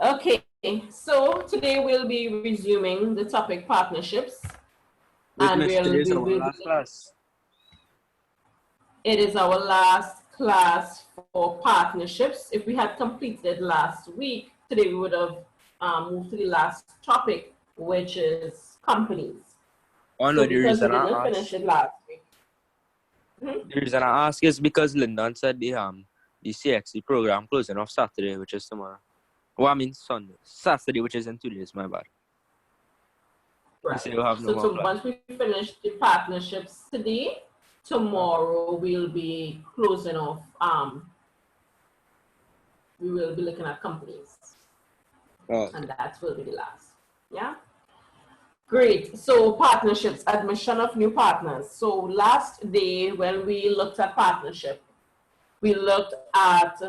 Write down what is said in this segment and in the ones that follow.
Okay, so today we'll be resuming the topic partnerships, Wait, and miss, we'll today's we our will last class. it is our last class for partnerships. If we had completed last week, today we would have moved to the last topic, which is companies. Oh So no, the because we reason I didn't finish ask, it last week. the reason I ask is because Lyndon said the CXC program closing off Saturday, which is tomorrow. Well, I mean Sunday, Saturday, which is in 2 days. My bad. He Right. said we'll have no So more class. once we finish the partnerships today, tomorrow we'll be closing off. We will be looking at companies, Oh, and okay. that will be the last. Yeah. Great. So partnerships, admission of new partners. So last day when we looked at partnership, we looked at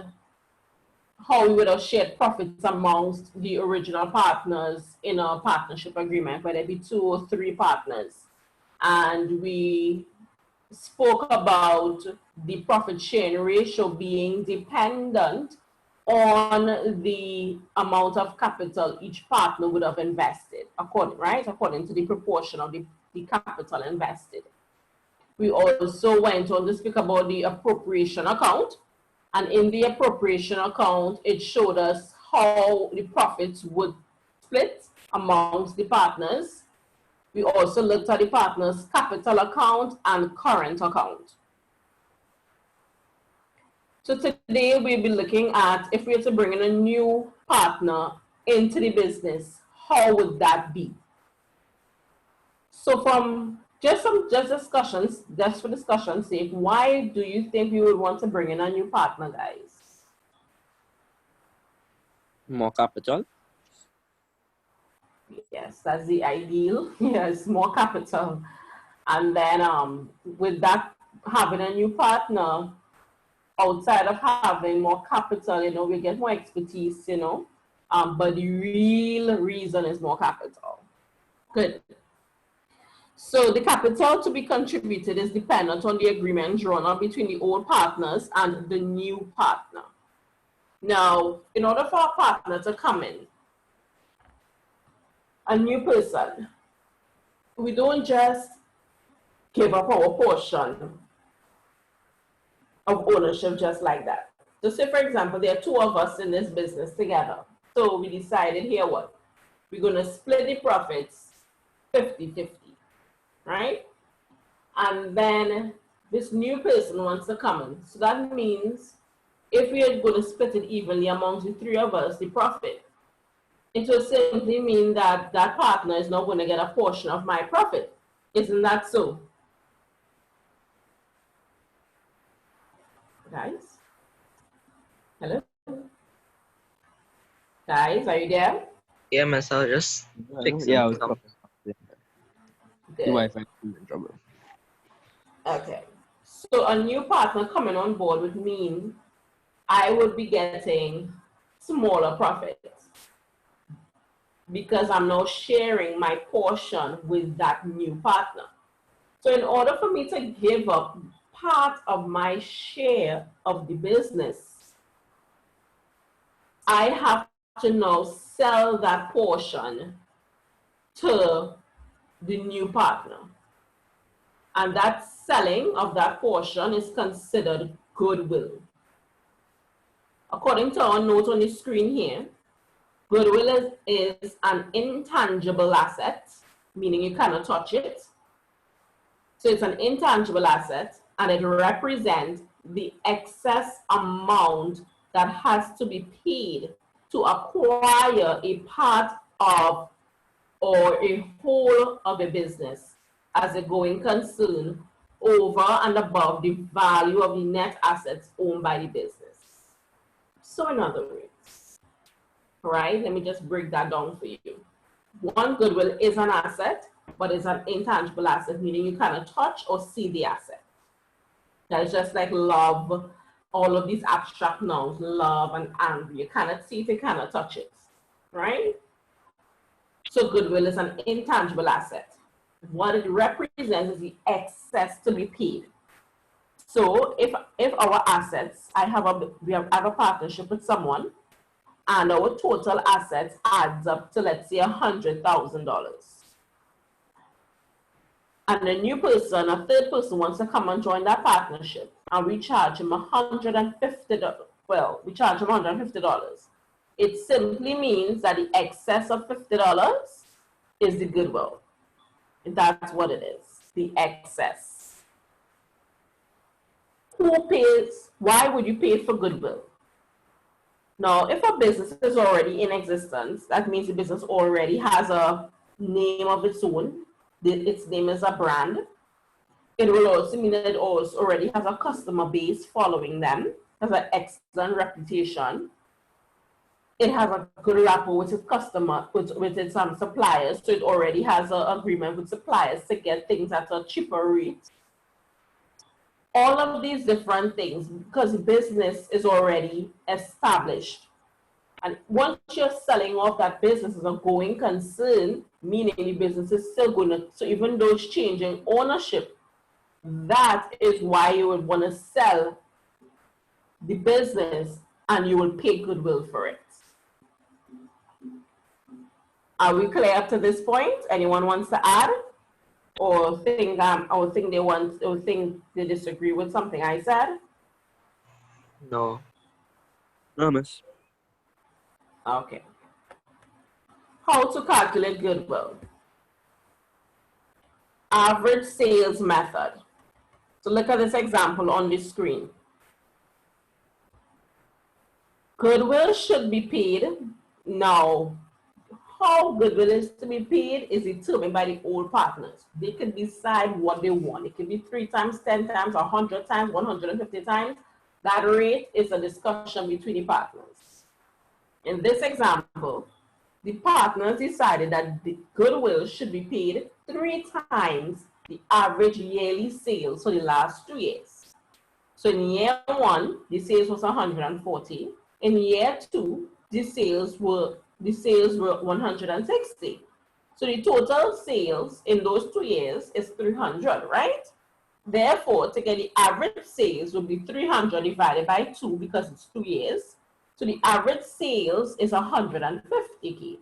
how we would have shared profits amongst the original partners in a partnership agreement, whether it be 2 or 3 partners. And we spoke about the profit sharing ratio being dependent on the amount of capital each partner would have invested, according to the proportion of the capital invested. We also went on to speak about the appropriation account, and in the appropriation account, it showed us how the profits would split amongst the partners. We also looked at the partner's capital account and current account. So today we'll be looking at if we were to bring in a new partner into the business, how would that be? So from just discussions, just for discussion's sake, why do you think we would want to bring in a new partner, guys? More capital. Yes, that's the ideal. Yes, more capital. And then with that, having a new partner, outside of having more capital, we get more expertise, but the real reason is more capital. Good. So the capital to be contributed is dependent on the agreement drawn up between the old partners and the new partner. Now, in order for a partner to come in, a new person, we don't just give up our portion of ownership just like that. So say, for example, there are 2 of us in this business together. So we decided here what? We're going to split the profits 50-50, right? And then this new person wants to come in. So that means if we are going to split it evenly amongst the 3 of us, the profit, it will simply mean that that partner is not going to get a portion of my profit. Isn't that so? Guys? Hello? Guys, are you there? Yeah, miss, I'll just fix Yeah, I was something. the Good. Wi-Fi is in trouble. Okay. So a new partner coming on board would mean I would be getting smaller profits because I'm now sharing my portion with that new partner. So in order for me to give up part of my share of the business, I have to now sell that portion to the new partner. And that selling of that portion is considered goodwill. According to our note on the screen here, goodwill is an intangible asset, meaning you cannot touch it. So it's an intangible asset, and it represents the excess amount that has to be paid to acquire a part of or a whole of a business as a going concern over and above the value of the net assets owned by the business. So in other words, right, let me just break that down for you. One, goodwill is an asset, but it's an intangible asset, meaning you cannot touch or see the asset. That's just like love, all of these abstract nouns, love and angry. You cannot see it, you cannot touch it, right? So goodwill is an intangible asset. What it represents is the excess to be paid. So if our assets, I have a partnership with someone, and our total assets adds up to, let's say, $100,000. And a new person, a third person, wants to come and join that partnership, and we charge him $150. Well, we charge him $150. It simply means that the excess of $50 is the goodwill. That's what it is, the excess. Who pays? Why would you pay for goodwill? Now, if a business is already in existence, that means the business already has a name of its own. Its name is a brand. It will also mean that it also already has a customer base following them, has an excellent reputation. It has a good rapport with its customer, with its suppliers, so it already has an agreement with suppliers to get things at a cheaper rate. All of these different things, because the business is already established. And once you're selling off that business as a going concern, meaning the business is still going to, so even though it's changing ownership, that is why you would want to sell the business and you will pay goodwill for it. Are we clear up to this point? Anyone wants to add? Or think they disagree with something I said? No. No, miss. Okay. How to calculate goodwill? Average sales method. So look at this example on the screen. Goodwill should be paid. Now, how goodwill is to be paid is determined by the old partners. They can decide what they want. It can be 3 times, 10 times, 100 times, 150 times. That rate is a discussion between the partners. In this example, the partners decided that the goodwill should be paid 3 times the average yearly sales for the last 2 years. So in year 1, the sales was 140. In year 2, the sales were 160. So the total sales in those 2 years is 300, right? Therefore, to get the average sales would be 300 divided by 2 because it's 2 years. So the average sales is 150K.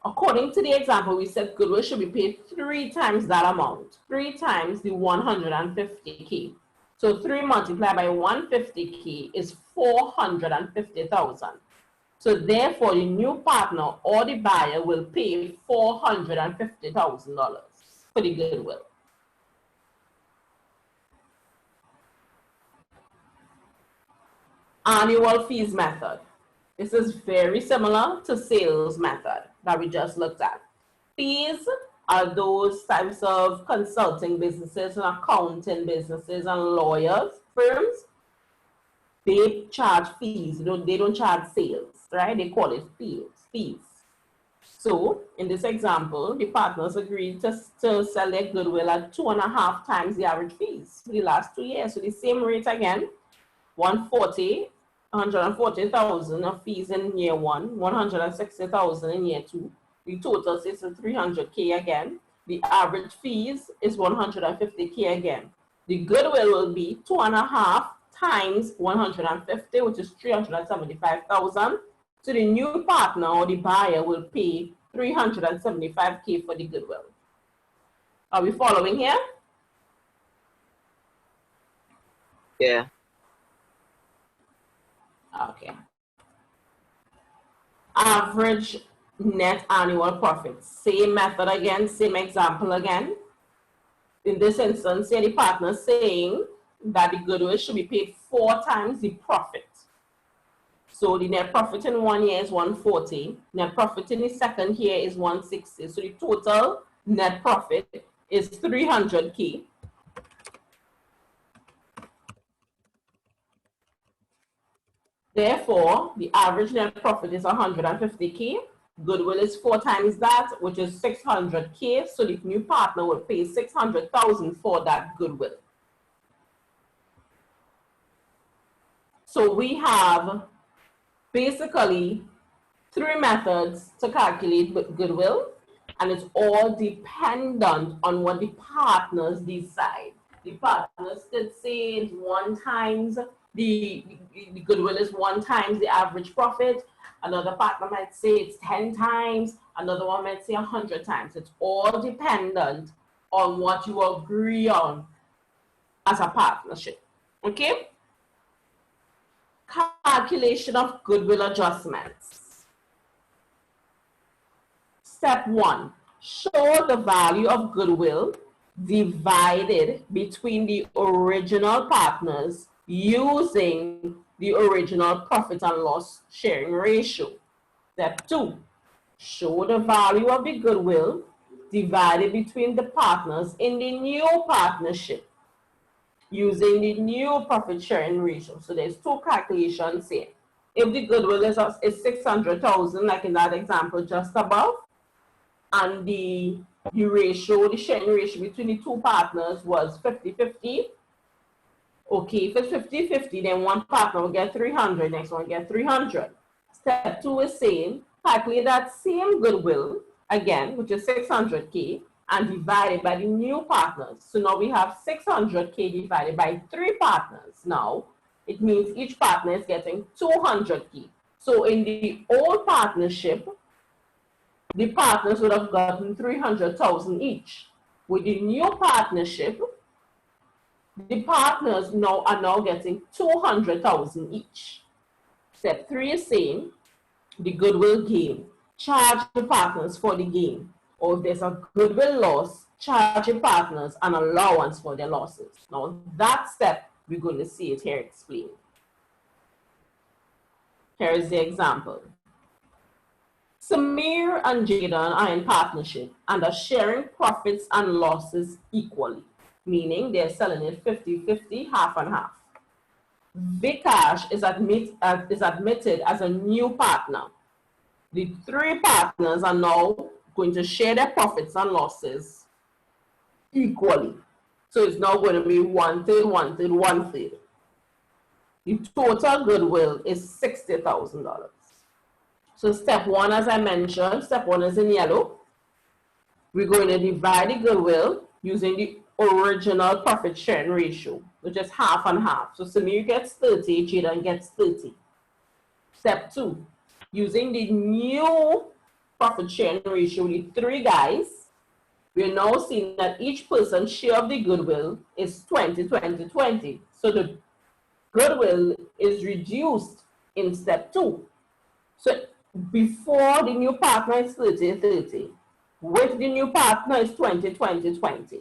According to the example, we said goodwill should be paid 3 times that amount, 3 times the 150K. So 3 multiplied by 150K is 450,000. So therefore, the new partner or the buyer will pay $450,000 for the goodwill. Annual fees method. This is very similar to sales method that we just looked at. Fees are those types of consulting businesses and accounting businesses and lawyers firms. They charge fees. They don't charge sales, right? They call it fees. So in this example, the partners agreed to sell their goodwill at 2.5 times the average fees for the last 2 years. So the same rate again, 140,000 of fees in year 1, 160,000 in year 2. The total is 300K again. The average fees is 150K again. The goodwill will be 2.5 times 150, which is 375,000. So the new partner or the buyer will pay 375K for the goodwill. Are we following here? Yeah. Okay. Average net annual profit. Same method again, same example again. In this instance, here the partner saying that the goodwill should be paid 4 times the profit. So the net profit in 1 year is 140. Net profit in the second year is 160. So the total net profit is 300K. Therefore, the average net profit is 150K. Goodwill is 4 times that, which is 600K. So the new partner will pay 600,000 for that goodwill. So we have basically 3 methods to calculate goodwill, and it's all dependent on what the partners decide. The partners could say it's 1 times the goodwill is 1 times the average profit. Another partner might say it's 10 times. Another one might say 100 times. It's all dependent on what you agree on as a partnership. Okay? Calculation of goodwill adjustments. Step 1, show the value of goodwill divided between the original partners using the original profit and loss sharing ratio. Step 2, show the value of the goodwill divided between the partners in the new partnership using the new profit sharing ratio. So there's 2 calculations here. If the goodwill is 600,000, like in that example just above, and the ratio, the sharing ratio between the 2 partners was 50-50. Okay, if it's 50-50, then one partner will get 300, next one will get 300. Step 2 is saying, calculate that same goodwill, again, which is 600K, and divide it by the new partners. So now we have 600K divided by 3 partners. Now, it means each partner is getting 200K. So in the old partnership, the partners would have gotten 300,000 each. With the new partnership, the partners are now getting 200,000 each. Step 3 is saying the goodwill gain. Charge the partners for the gain. Or if there's a goodwill loss, charge the partners an allowance for their losses. Now that step, we're going to see it here explained. Here is the example. Samir and Jaden are in partnership and are sharing profits and losses equally, meaning they're selling it 50-50, half and half. Vikash is admitted as a new partner. The 3 partners are now going to share their profits and losses equally. So it's now going to be 1/3, 1/3, 1/3. The total goodwill is $60,000. So step 1, as I mentioned, step 1 is in yellow. We're going to divide the goodwill using the original profit sharing ratio, which is half and half. So Samir gets 30, Jaden gets 30. Step 2, using the new profit sharing ratio with 3 guys, we're now seeing that each person's share of the goodwill is 20-20-20. So the goodwill is reduced in step 2. So before the new partner is 30-30, with the new partner is 20-20-20,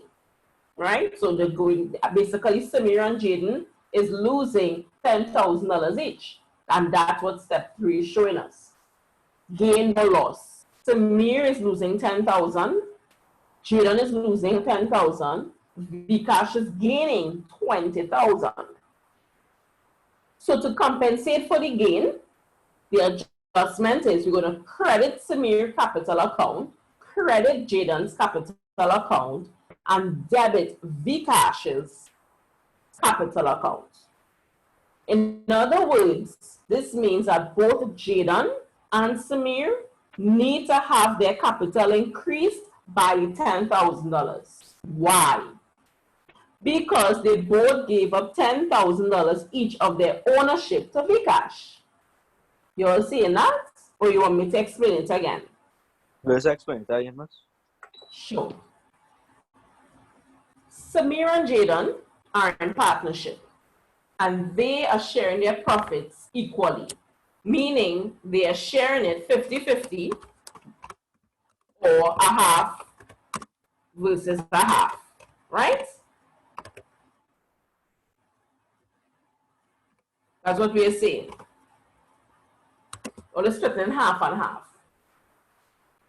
right? So they're going, basically Samir and Jaden is losing $10,000 each. And that's what step 3 is showing us. Gain or loss. Samir is losing 10,000. Jaden is losing 10,000. Vikash is gaining 20,000. So to compensate for the gain, the adjustment is we're going to credit Samir's capital account, credit Jaden's capital account, and debit Vikash's capital account. In other words, this means that both Jaden and Samir need to have their capital increased by $10,000. Why? Because they both gave up $10,000 each of their ownership to Vikash. You all seeing that? Or you want me to explain it again? Let's explain it again, Mas. Sure. Samir and Jaden are in partnership and they are sharing their profits equally, meaning they are sharing it 50-50 or a half versus a half, right? That's what we are saying. Or the split in half and half.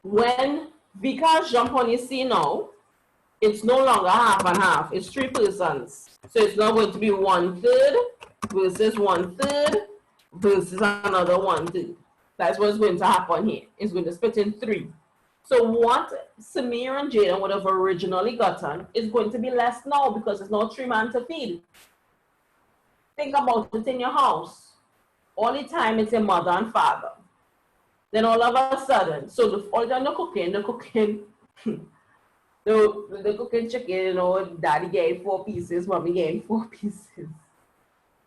When Vikash jump on you see now, it's no longer half and half, it's 3 persons. So it's now going to be 1/3 versus 1/3 versus another 1/3. That's what's going to happen here. It's going to split in 3. So what Samir and Jaden would have originally gotten is going to be less now because there's no 3 man to feed. Think about it in your house. All the time it's your mother and father. Then all of a sudden, so all the time they're cooking, the cooking chicken, you know, daddy getting 4 pieces, mommy getting 4 pieces.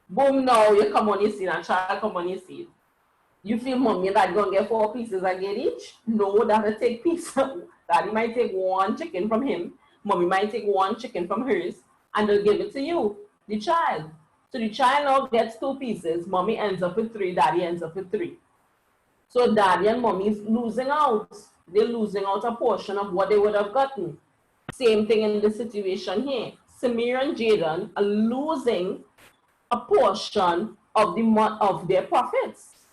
Boom, now you come on your seat and child come on your seat. You feel mommy and daddy gonna get 4 pieces and get each? No, that'll take piece. Daddy might take 1 chicken from him. Mommy might take 1 chicken from hers, and they'll give it to you, the child. So the child now gets 2 pieces. Mommy ends up with 3. Daddy ends up with 3. So daddy and mommy is losing out. They're losing out a portion of what they would have gotten. Same thing in the situation here. Samir and Jaden are losing a portion of their profits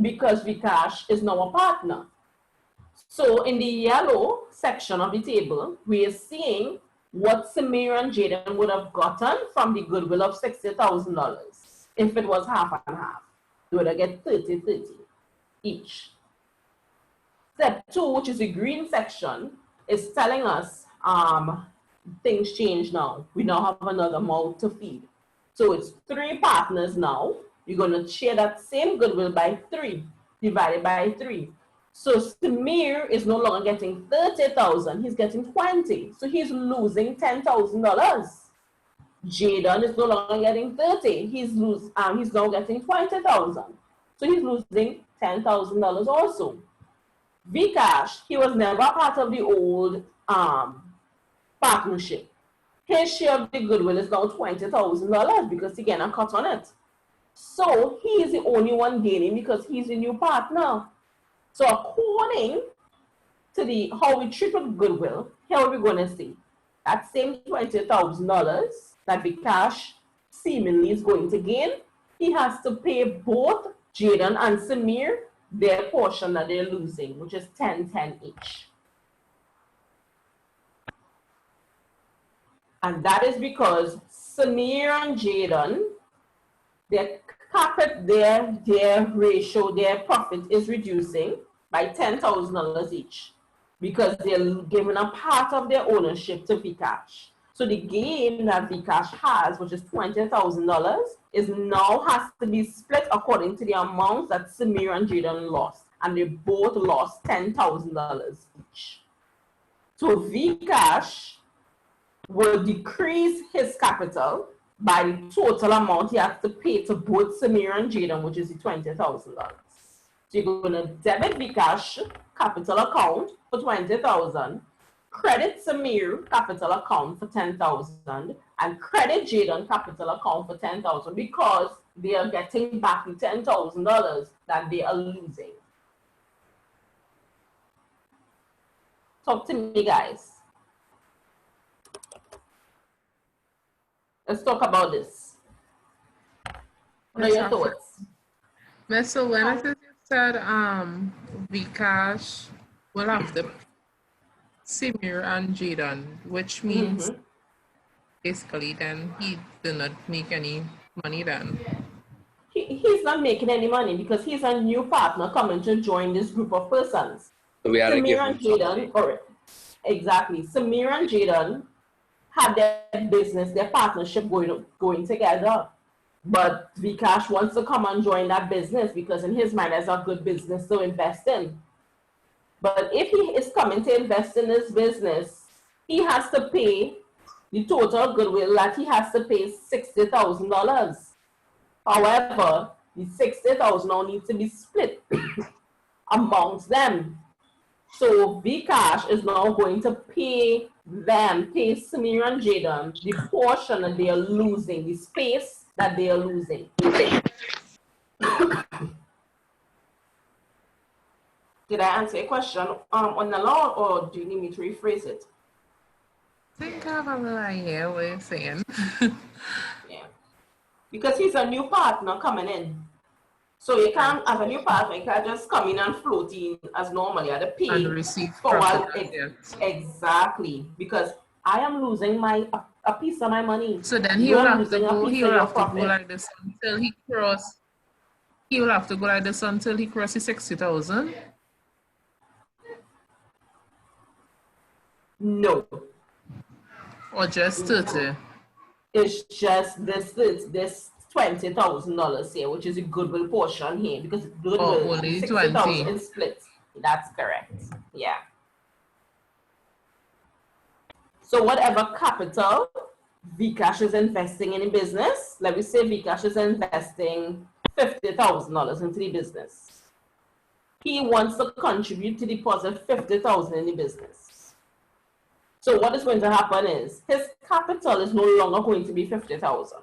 because Vikash is now a partner. So in the yellow section of the table, we are seeing what Samir and Jaden would have gotten from the goodwill of $60,000 if it was half and half. They would have get 30 each. Step 2, which is the green section, is telling us things change now. We now have another mouth to feed. So it's 3 partners now. You're going to share that same goodwill by 3, divided by 3. So Samir is no longer getting 30,000, he's getting 20. So he's losing $10,000. Jaden is no longer getting 30, he's now getting 20,000. So he's losing $10,000 also. Vikash, he was never part of the old partnership. His share of the goodwill is now $20,000 because he getting a cut on it. So he is the only one gaining because he's a new partner. So according to how we treat with goodwill, here are we going to see that same $20,000 that Vikash seemingly is going to gain. He has to pay both Jaden and Samir their portion that they're losing, which is 10-10 each. And that is because Samir and Jaden, their ratio, their profit is reducing by $10,000 each because they're giving a part of their ownership to Vikash. So the gain that Vikash has, which is $20,000, is now has to be split according to the amount that Samir and Jaden lost. And they both lost $10,000 each. So Vikash will decrease his capital by the total amount he has to pay to both Samir and Jaden, which is the $20,000. So you're going to debit Vikash capital account for $20,000, credit Samir capital account for $10,000, and credit Jaden capital account for $10,000 because they are getting back the $10,000 that they are losing. Talk to me, guys. Let's talk about this. What are your thoughts? Mr. Lennox, you said Vikash will have to Samir and Jaden, which means basically then he did not make any money then. He's not making any money because he's a new partner coming to join this group of persons. So we Samir and Jaden, exactly. Samir and Jaden had their business, their partnership going together. But Vikash wants to come and join that business because in his mind, there's a good business to invest in. But if he is coming to invest in this business, he has to pay the total goodwill that he has to pay $60,000. However, the $60,000 now needs to be split amongst them. So Vikash is now going to pay Samir and Jaden, the portion that they are losing, the space that they are losing. Did I answer a question on the law, or do you need me to rephrase it? I think I have a little idea what you're saying. Yeah. Because he's a new partner coming in. So you can't, as a new partner, you can't just come in and float in as normally at the pay. And receive for profit. Exactly. Because I am losing a piece of my money. So then he will have to go like this until he cross. He will have to go like this until he crosses 60,000. No. Or just 30. It's just this $20,000 here, which is a goodwill portion here, because goodwill only 60,000 is split. That's correct. Yeah. So whatever capital Vcash is investing in a business. Let me say Vcash is investing $50,000 into the business. He wants to contribute to deposit $50,000 in the business. So what is going to happen is his capital is no longer going to be $50,000.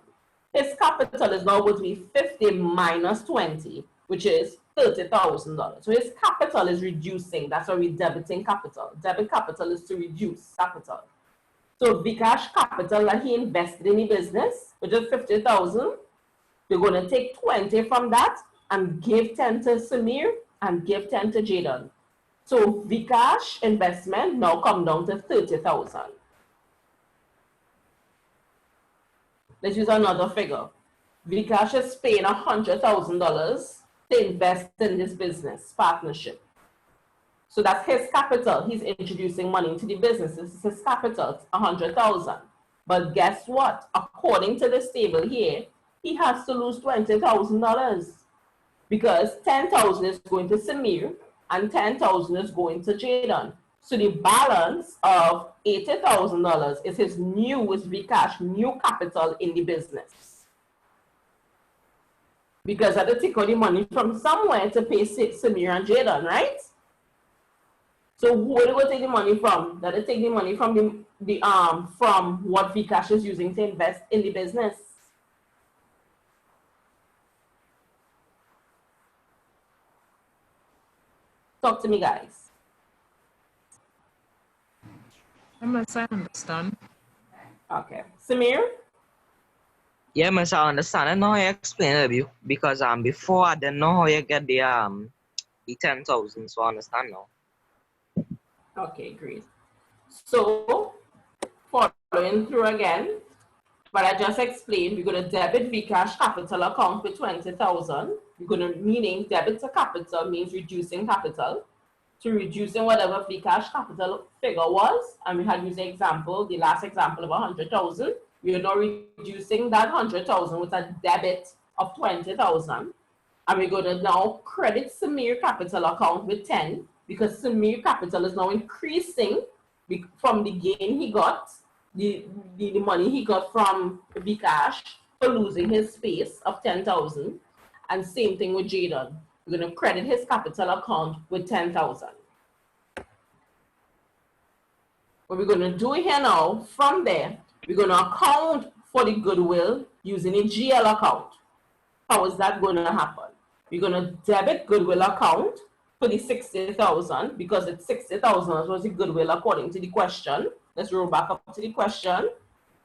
His capital is now going to be 50 minus 20, which is $30,000. So his capital is reducing. That's why we're debiting capital. Debit capital is to reduce capital. So Vcash capital that he invested in the business, which is 50,000, we're going to take 20 from that and give 10 to Samir and give 10 to Jaden. So Vcash investment now come down to 30,000. Let's use another figure. Vcash is paying $100,000 to invest in this business partnership. So that's his capital. He's introducing money into the business. This is his capital, $100,000. But guess what? According to this table here, he has to lose $20,000 because $10,000 is going to Samir and $10,000 is going to Jaden. So the balance of $80,000 is his Vcash new capital in the business. Because I had to take all the money from somewhere to pay Samir and Jaden, right? So where do we take the money from? That is take the money from from what Vcash is using to invest in the business. Talk to me, guys. I understand. Okay. Samir? Yeah, miss, I understand. I know how you explain it to you because before I didn't know how you get the 10,000, so I understand now. Okay, great. So following through again, what I just explained, we're going to debit Vcash capital account with 20,000. We're going to, meaning debit to capital means reducing capital. To reducing whatever Vcash capital figure was, and we had used the example, the last example of 100,000. We are now reducing that 100,000 with a debit of 20,000. And we're going to now credit Samir capital account with 10 because Samir capital is now increasing from the gain he got, the money he got from Vcash for losing his space of 10,000. And same thing with Jaden. We're going to credit his capital account with 10,000. What we're going to do here now, from there, we're going to account for the goodwill using a GL account. How is that going to happen? We're going to debit goodwill account for the 60,000 because it's 60,000 was the goodwill according to the question. Let's roll back up to the question.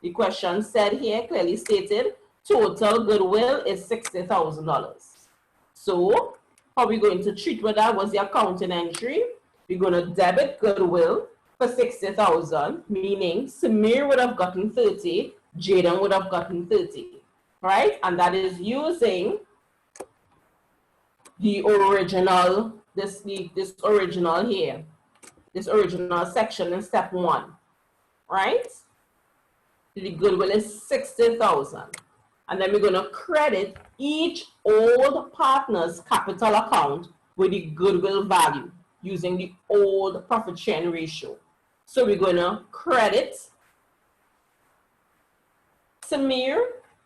The question said here, clearly stated, total goodwill is $60,000. So how we're going to treat with that was the accounting entry. We're going to debit goodwill for 60,000, meaning Samir would have gotten 30, Jaden would have gotten 30, right? And that is using the original, this original here, this original section in step 1, right? The goodwill is 60,000. And then we're going to credit each old partner's capital account with the goodwill value using the old profit sharing ratio. So we're going to credit Samir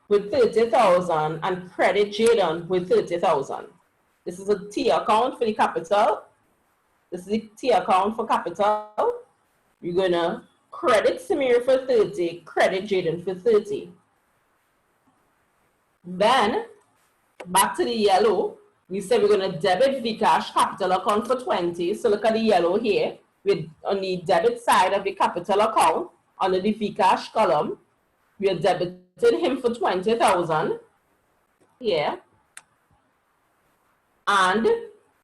with 30,000 and credit Jaden with 30,000. This is a T account for the capital. This is the T account for capital. We're going to credit Samir for 30, credit Jaden for 30. Then, back to the yellow, we said we're going to debit Vcash capital account for 20. So look at the yellow here. On the debit side of the capital account, under the Vcash column, we are debiting him for 20,000 here. And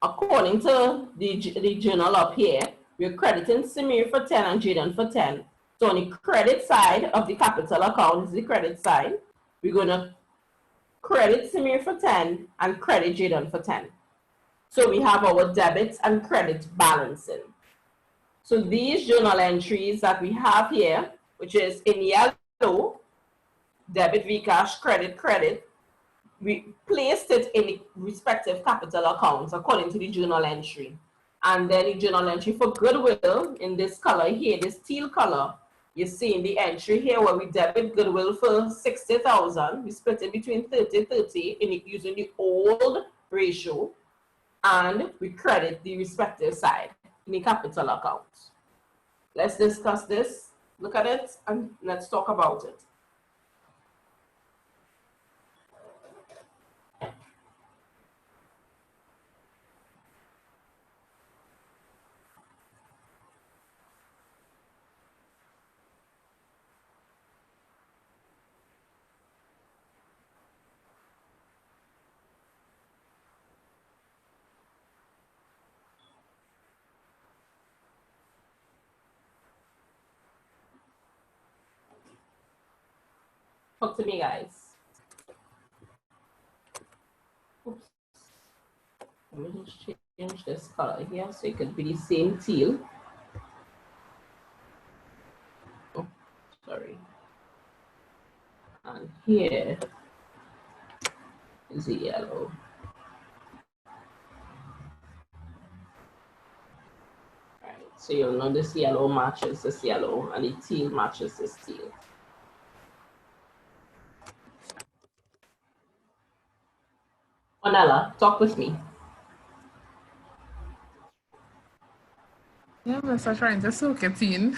according to the journal up here, we're crediting Samir for 10 and Jaden for 10. So on the credit side of the capital account, this is the credit side, we're going to credit Samir for 10 and credit Jaden for 10. So we have our debits and credits balancing. So these journal entries that we have here, which is in yellow, debit, Vcash, credit, we placed it in the respective capital accounts according to the journal entry. And then the journal entry for goodwill in this color here, this teal color, You see in the entry here where we debit goodwill for 60,000, we split it between 30 using the old ratio, and we credit the respective side in the capital account. Let's discuss this, look at it, and let's talk about it. Talk to me, guys. Oops. Let me just change this color here so it could be the same teal. Oh, sorry. And here is the yellow. Right, so you'll know this yellow matches this yellow and the teal matches this teal. Manella, talk with me. Yeah, I'm just trying to soak it in.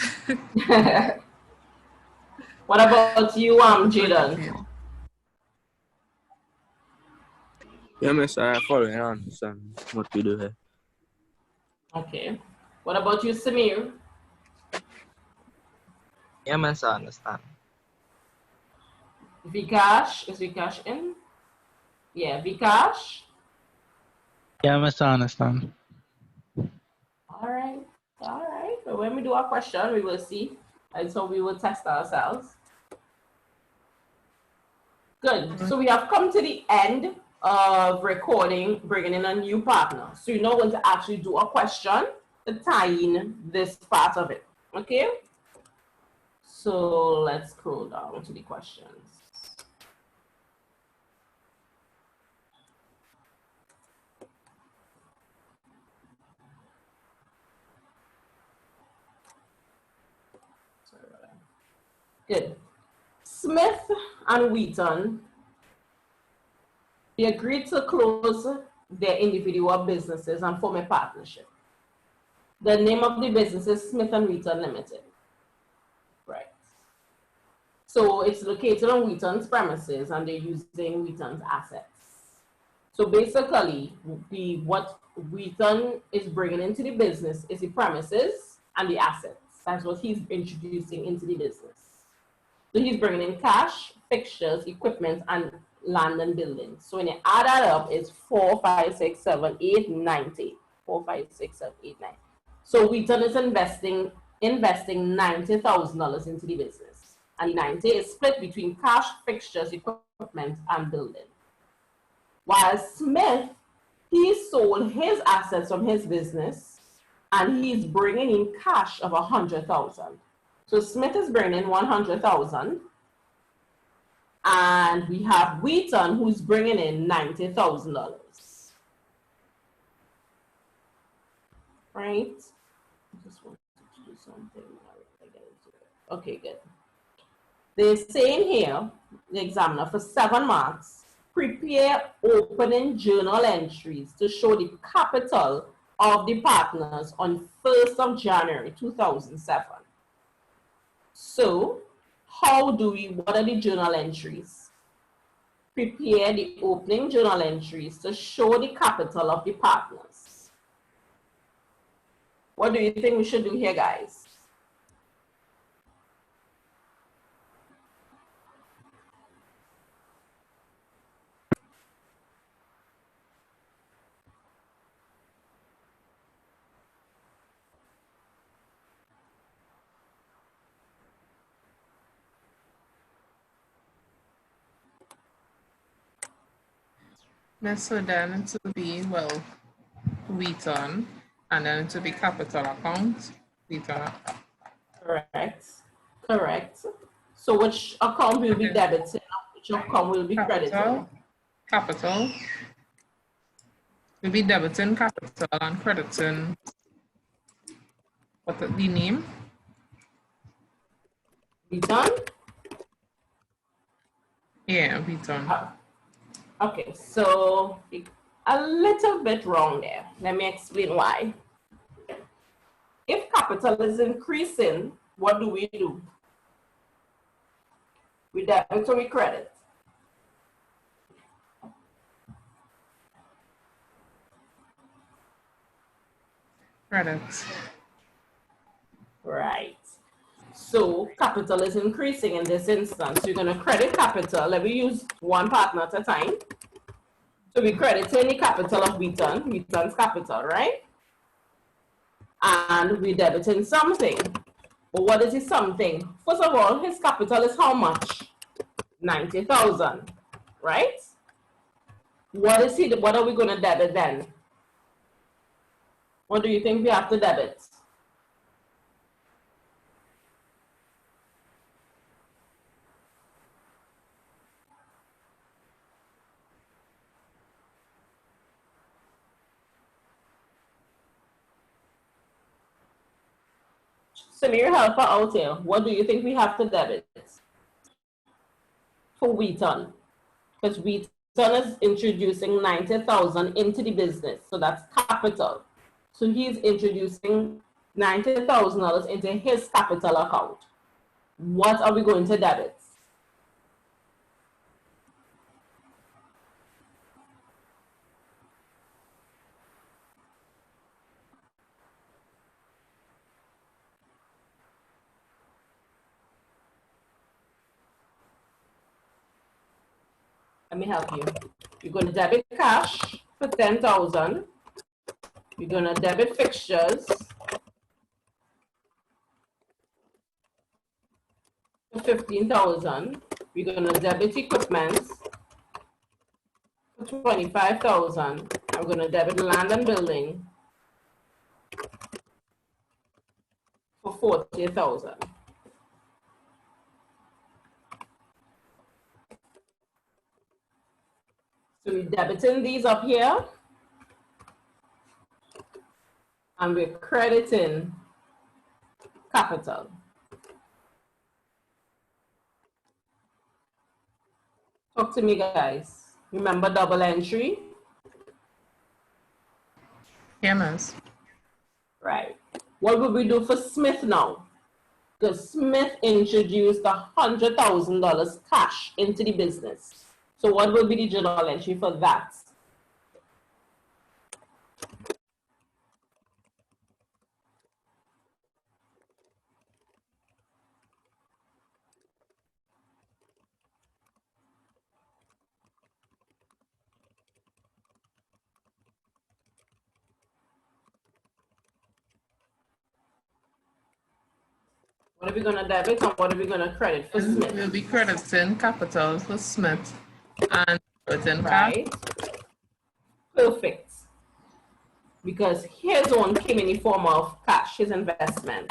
What about you, Jaden? Yeah, miss, I following on what we do here. Okay. What about you, Samir? Yeah, miss, I understand. Vikash, is Vikash in? Yeah, Vikash. Yeah, miss, I understand. All right, all right. But when we do our question, we will see. And so we will test ourselves. Good. So we have come to the end of recording, bringing in a new partner. So you're now going to actually do a question to tie in this part of it. Okay? So let's scroll down to the questions. Good. Smith and Wheaton, they agreed to close their individual businesses and form a partnership. The name of the business is Smith and Wheaton Limited. Right. So it's located on Wheaton's premises and they're using Wheaton's assets. So basically, what Wheaton is bringing into the business is the premises and the assets. That's what he's introducing into the business. So he's bringing in cash, fixtures, equipment, and land and buildings. So when you add that up, it's 4, 5, 6, 7, 8, 90. 4, 5, 6, 7, 8, 9. So Wheaton is investing $90,000 into the business. And the 90 is split between cash, fixtures, equipment, and building. While Smith, he sold his assets from his business and he's bringing in cash of 100,000. So Smith is bringing in 100,000 and we have Wheaton who's bringing in $90,000. Right? I just wanted to do something. Okay, good. They're saying here, the examiner, for 7 marks, prepare opening journal entries to show the capital of the partners on 1st of January 2007. So, what are the journal entries? Prepare the opening journal entries to show the capital of the partners. What do you think we should do here, guys? So then it will be, well, Wheaton, and then it will be capital account, Wheaton. Correct. Correct. So which account will be debited? Which account will be credited? Capital. Will be debiting capital and crediting. What the name? Wheaton? Yeah, Wheaton. Okay, so a little bit wrong there. Let me explain why. If capital is increasing, what do? We debit or we credit? Credits. Right. So capital is increasing in this instance. You're going to credit capital. Let me use one partner at a time. So we credit any capital of Wheaton, Wheaton's capital, right? And we debit in something. But what is his something? First of all, his capital is how much? 90,000, right? What are we going to debit then? What do you think we have to debit? Samir, help her out here. What do you think we have to debit for Wheaton? Because Wheaton is introducing 90,000 into the business, so that's capital. So he's introducing $90,000 into his capital account. What are we going to debit? Let me help you. You're going to debit cash for 10,000. You're going to debit fixtures for 15,000. We're going to debit equipment for 25,000. I'm going to debit land and building for 40,000. So we're debiting these up here, and we're crediting capital. Talk to me, guys. Remember double entry? Yeah, miss. Right. What would we do for Smith now? Because Smith introduced $100,000 cash into the business. So what will be the journal entry for that? What are we going to debit and what are we going to credit for Smith? We'll be crediting capital for Smith and crediting cash. Right. Perfect. Because his own came in the form of cash, his investment.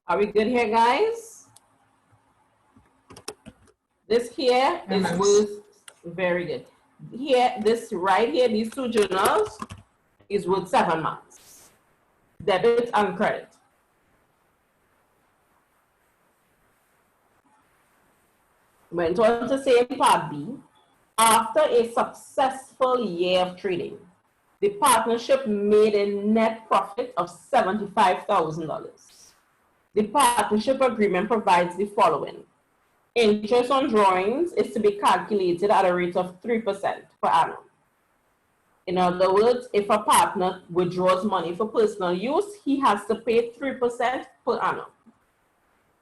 Are we good here, guys? This here is worth, very good. Here, this right here, these two journals is worth 7 months. Debit and credit. Went on to say in part B, after a successful year of trading, the partnership made a net profit of $75,000. The partnership agreement provides the following. Interest on drawings is to be calculated at a rate of 3% per annum. In other words, if a partner withdraws money for personal use, he has to pay 3% per annum.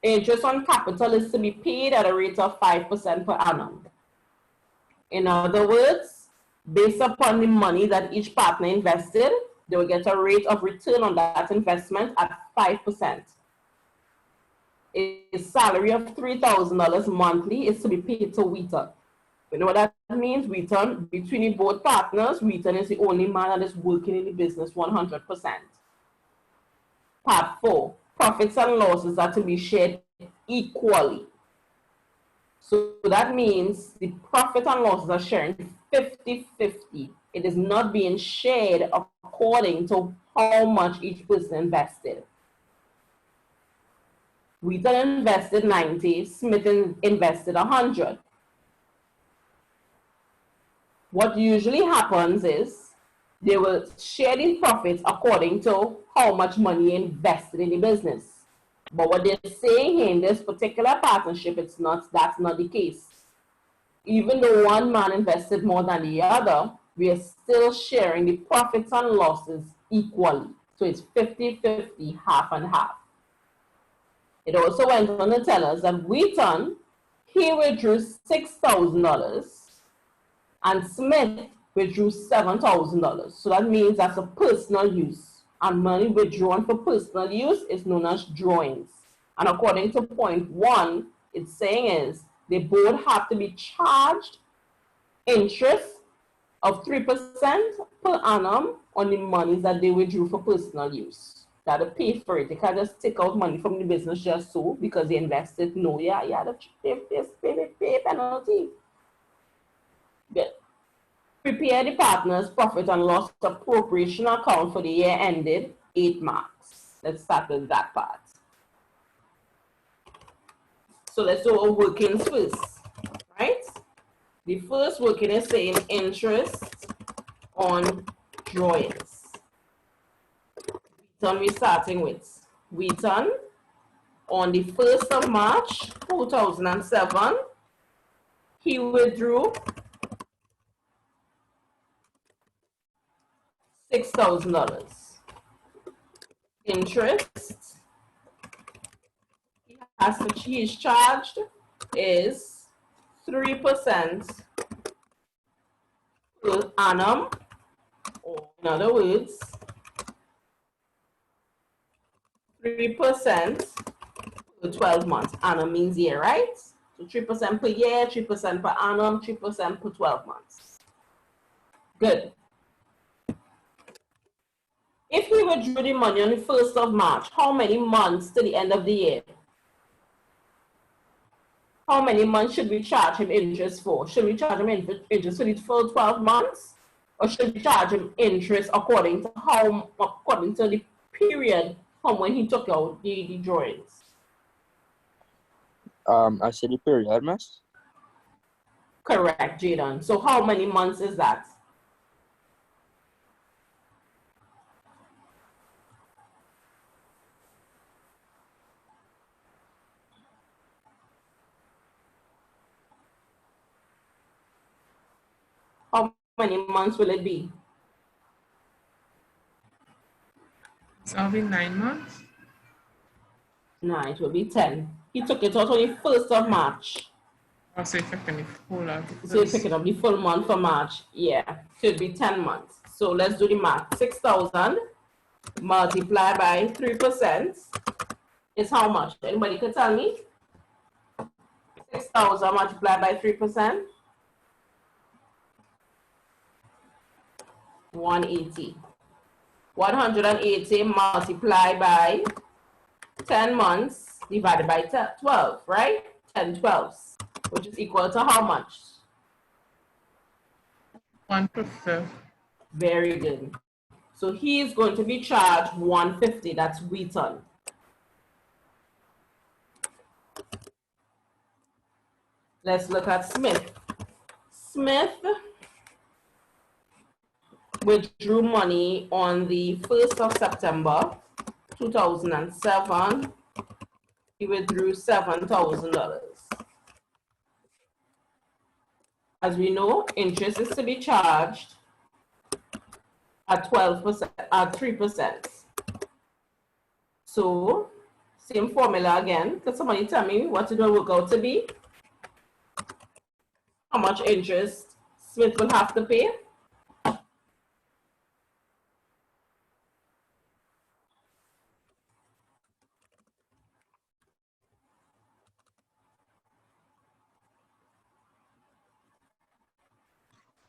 Interest on capital is to be paid at a rate of 5% per annum. In other words, based upon the money that each partner invested, they will get a rate of return on that investment at 5%. A salary of $3,000 monthly is to be paid to Wheaton. You know what that means? Wheaton, between both partners, Wheaton is the only man that is working in the business 100%. Part 4, profits and losses are to be shared equally. So that means the profit and losses are sharing 50-50. It is not being shared according to how much each person invested. Wheaton invested 90, Smith invested 100. What usually happens is they will share the profits according to how much money invested in the business. But what they're saying in this particular partnership, that's not the case. Even though one man invested more than the other, we are still sharing the profits and losses equally. So it's 50-50, half and half. It also went on to tell us that Wheaton, he withdrew $6,000 and Smith withdrew $7,000. So that means that's a personal use. And money withdrawn for personal use is known as drawings. And according to point 1, it's saying is they both have to be charged interest of 3% per annum on the monies that they withdrew for personal use. Gotta pay for it. They can't just take out money from the business just so because they invested. No, you have to pay penalty. Good. Prepare the partner's profit and loss appropriation account for the year ended 8 marks. Let's start with that part. So let's do our workings first, right? The first working is saying interest on drawings. Wheaton we're starting with. Wheaton on the 1st of March 2007, he withdrew $6,000. Interest he is charged is 3% per annum, or in other words, 3% per 12 months. Annum means year, right? So 3% per year, 3% per annum, 3% per 12 months. Good. If he withdrew the money on the 1st of March, how many months to the end of the year? How many months should we charge him interest for? Should we charge him interest for the full 12 months? Or should we charge him interest according to the period from when he took out the drawings? I said the period, miss. Correct, Jadon. So how many months is that? How many months will it be? So it'll be 9 months. No, it will be 10. He took it out on the 1st of March. I'll say picking the full of So you're picking up the full month for March. Yeah, should be 10 months. So let's do the math. 6,000 multiplied by 3% is how much? Anybody can tell me? 6,000 multiplied by 3%? 180. 180 multiplied by 10 months divided by 12, right? 10 12s, which is equal to how much? 150. Very good. So he is going to be charged 150. That's Wheaton. Let's look at Smith. Smith withdrew money on the 1st of September 2007. He withdrew $7,000. As we know, interest is to be charged at 12%, at 3%. So, same formula again. Can somebody tell me what it will work out to be? How much interest Smith will have to pay?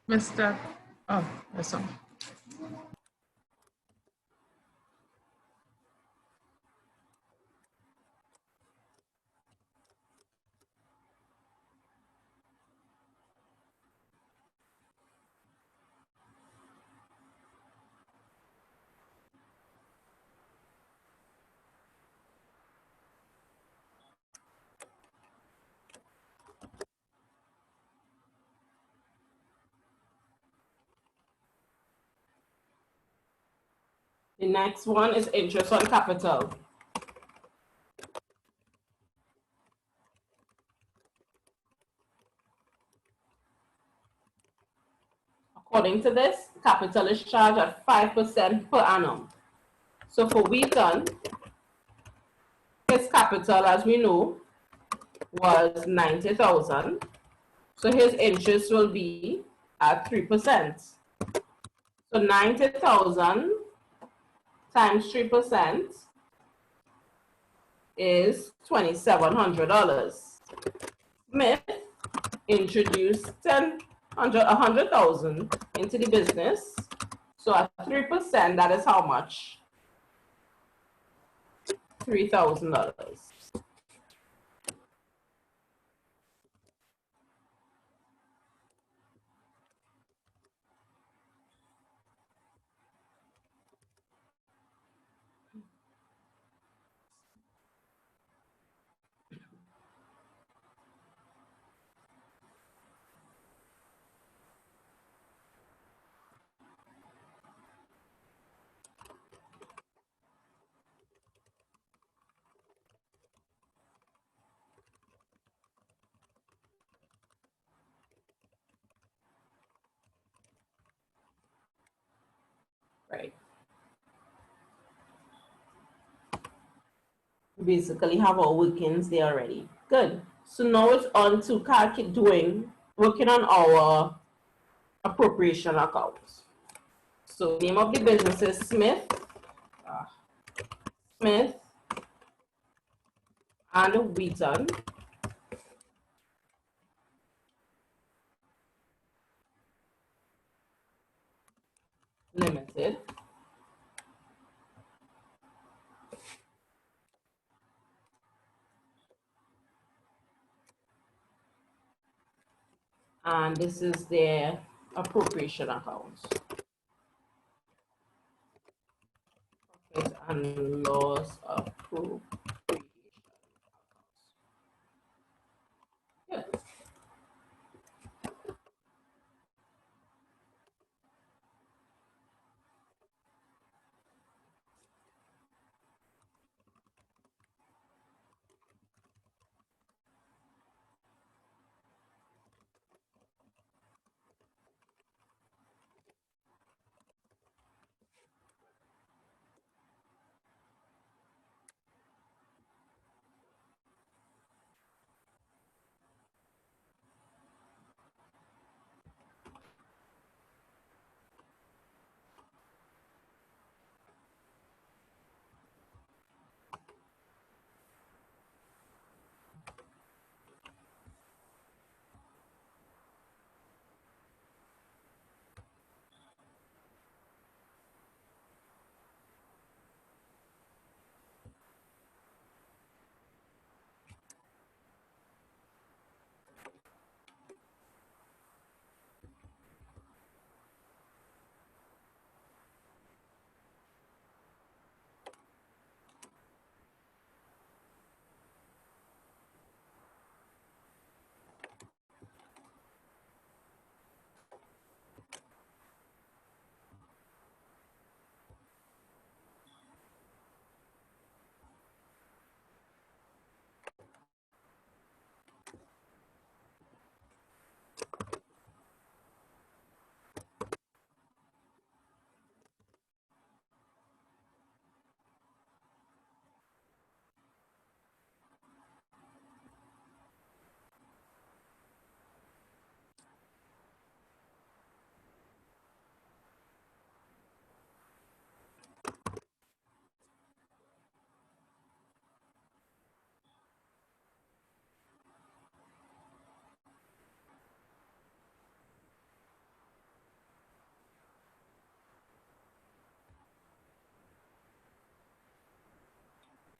Mr. Oh, that's all. The next one is interest on capital. According to this, capital is charged at 5% per annum. So for Wheaton, his capital, as we know, was 90,000. So his interest will be at 3%. So 90,000 times 3% is $2,700. Smith introduced 100,000 into the business. So at 3%, that is how much? $3,000. Right. We basically have our workings there already. Good. So now it's on to working on our appropriation accounts. So name of the business is Smith and Wheaton Limited. And this is their appropriation accounts. Profit and loss appropriation accounts. Good.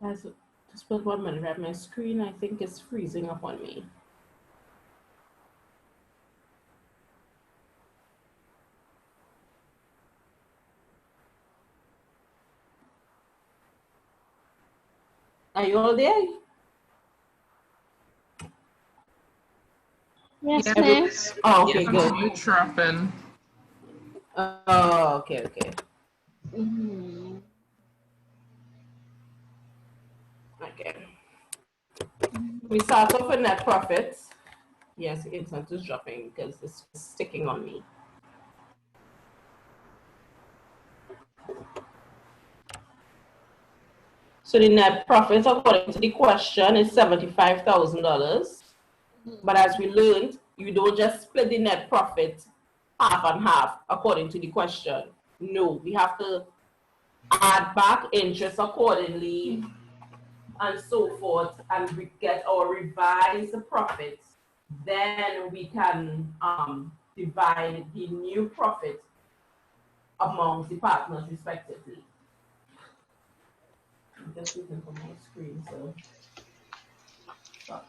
Guys, just put 1 minute, right? My screen, I think, is freezing up on me. Are you all there? Yes, Yeah. miss. Oh, okay, Yeah. good. You dropping. Oh, okay, okay. Mhm. Okay. We start off with net profits. Yes, the internet is dropping because it's sticking on me. So the net profit, according to the question, is $75,000. But as we learned, you don't just split the net profit half and half according to the question. No, we have to add back interest accordingly and so forth, and we get our revised profits. Then we can divide the new profit among the partners respectively. I'm just looking for my screen, so stop.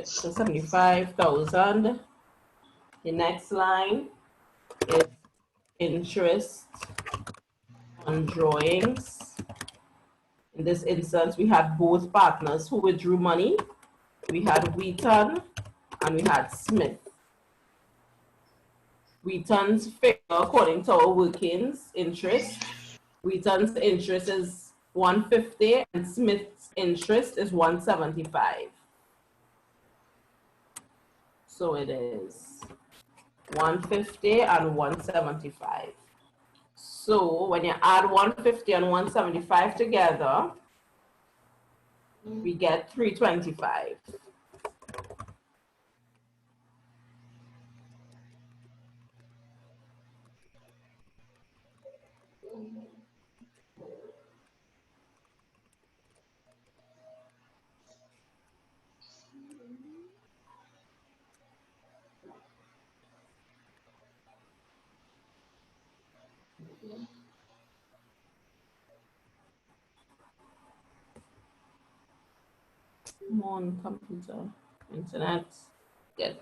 So 75,000. The next line is interest on drawings. In this instance, we had both partners who withdrew money. We had Wheaton and we had Smith. Wheaton's figure, according to our workings, interest. Wheaton's interest is 150 and Smith's interest is 175. So it is 150 and 175. So when you add 150 and 175 together, we get 325. Come on, computer, internet, good.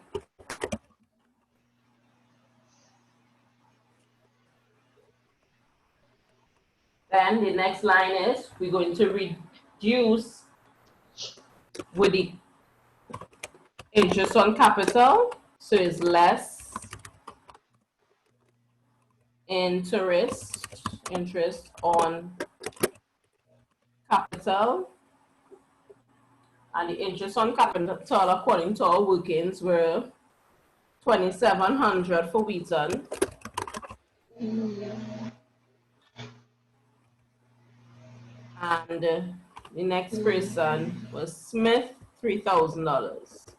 Then the next line is we're going to reduce with the interest on capital, so it's less interest on capital, and the interest on capital according to our workings were 2,700 for Wheaton. And the next person was Smith, $3,000.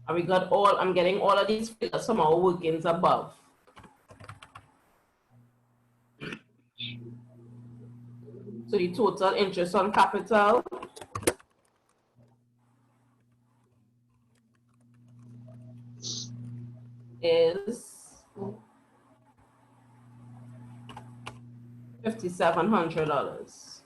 And we got I'm getting all of these figures from our workings above. So the total interest on capital is $5,700.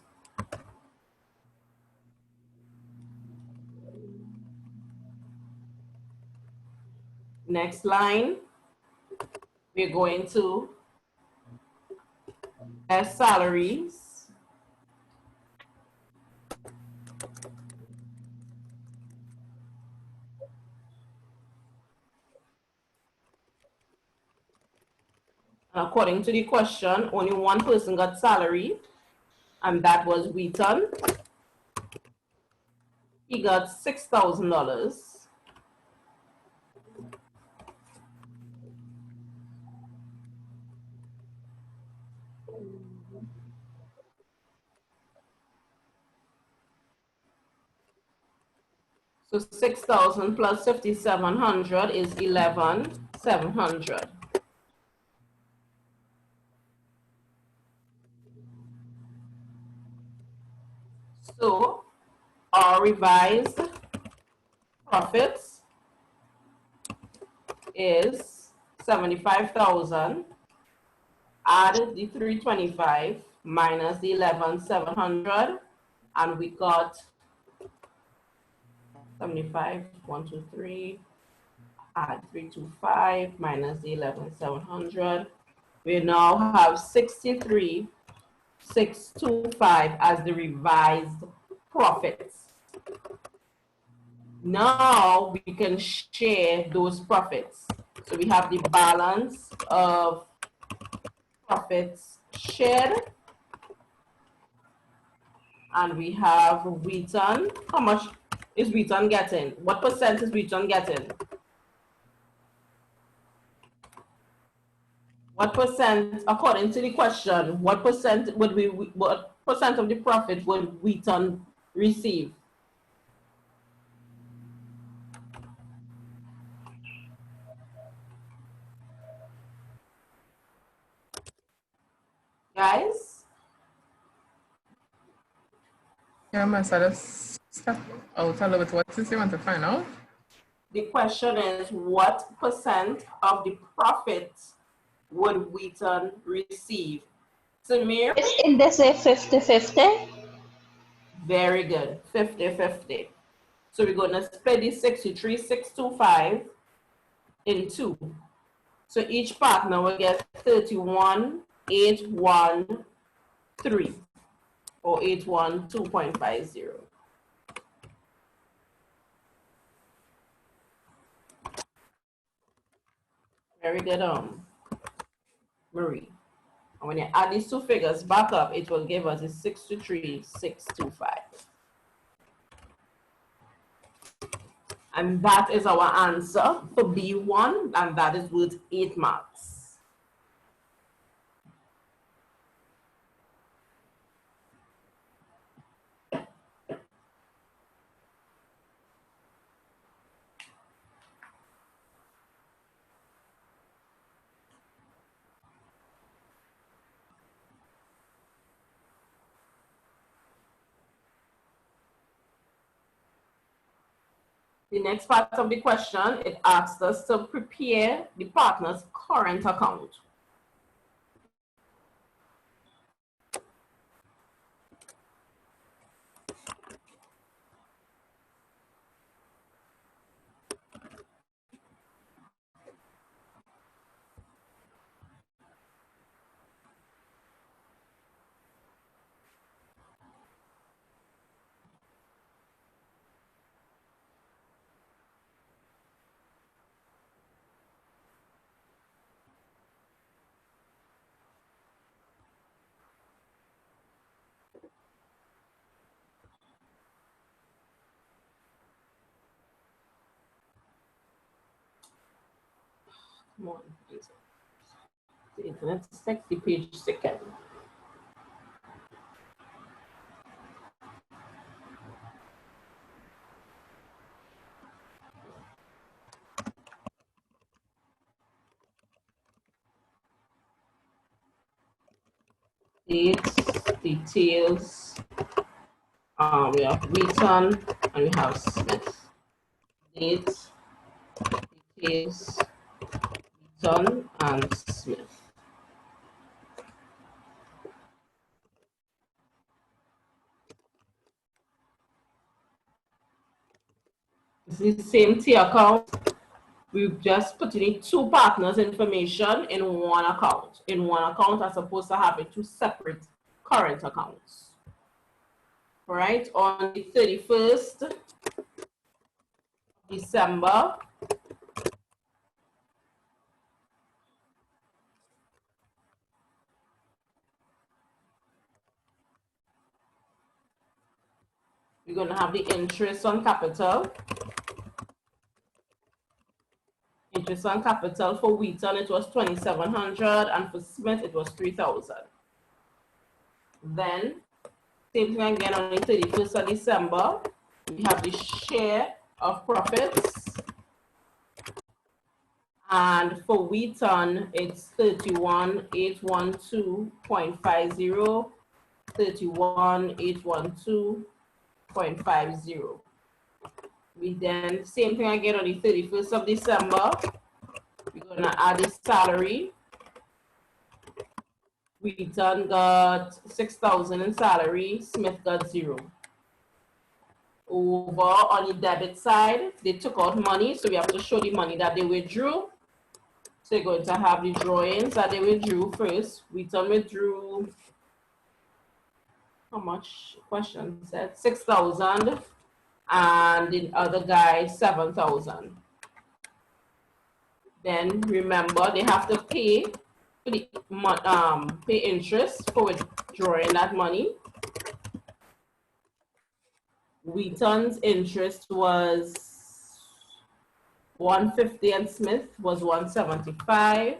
Next line, we're going to as salaries. According to the question, only one person got salary, and that was Wheaton. He got $6,000. So 6,000 plus 5,700 is 11,700. So our revised profits is 75,000. Add the 325 minus the 11,700, and we got 75, 1, 2, 3, add 325 minus the 11,700. We now have 63,625 as the revised profits. Now we can share those profits. So we have the balance of profits shared, and we have Wheaton. How much is Wheaton getting? What percent is Wheaton getting? What percent, according to the question, what percent of the profit would Wheaton receive? Guys? Yeah, Master, let's step out a little bit. What is you want to find out? The question is, what percent of the profit would Wheaton receive? Samir? In this say 50-50? Very good, 50-50. So we're going to split the 63,625 in two. So each partner will get 31,813 or 812.50. Very good, Marie. And when you add these two figures back up, it will give us a 63,625. And that is our answer for B1, and that is worth 8 marks. The next part of the question, it asks us to prepare the partner's current account. Come on, the internet is 60 page second. Dates, details. We have Wheaton and we have Smith. Dates, details, Wheaton and Smith. This is the same T account. We've just put in two partners' information in one account. In one account, as opposed to having two separate current accounts. All right, on the 31st December, we're going to have the interest on capital. Interest on capital for Wheaton, it was 2,700, and for Smith, it was 3,000. Then, same thing again on the 31st of December, we have the share of profits. And for Wheaton, it's 31,812.50, 31,812.50. We then, same thing again on the 31st of December, we're gonna add the salary. Wheaton got 6,000 in salary, Smith got 0. Over on the debit side, they took out money, so we have to show the money that they withdrew. So you're going to have the drawings that they withdrew first. Wheaton withdrew, how much? Question said 6,000. and the other guy 7,000. Then remember they have to pay for the pay interest for withdrawing that money. Wheaton's interest was 150 and Smith was 175.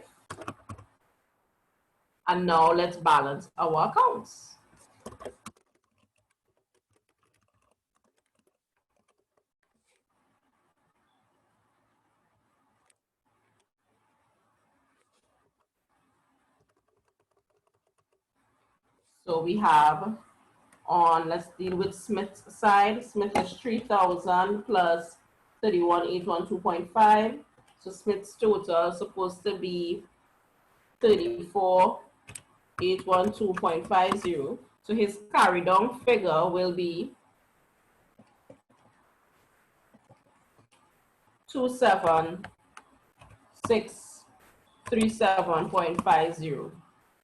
And now let's balance our accounts. So we have let's deal with Smith's side. Smith is 3,000 plus 31,812.5. So Smith's total is supposed to be 34,812.50. So his carried on figure will be 27,637.50.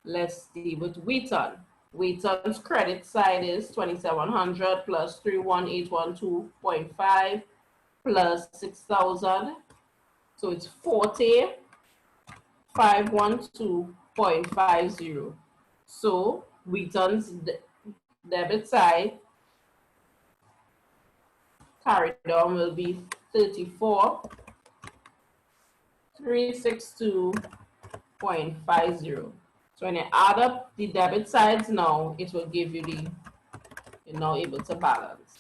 Let's deal with Wheaton. Wheaton's credit side is 2,700 plus 31,812.5 plus 6,000. So it's 40,512.50. So Wheaton's debit side carried on will be 34,362.50. So when you add up the debit sides now, it will give you you're now able to balance.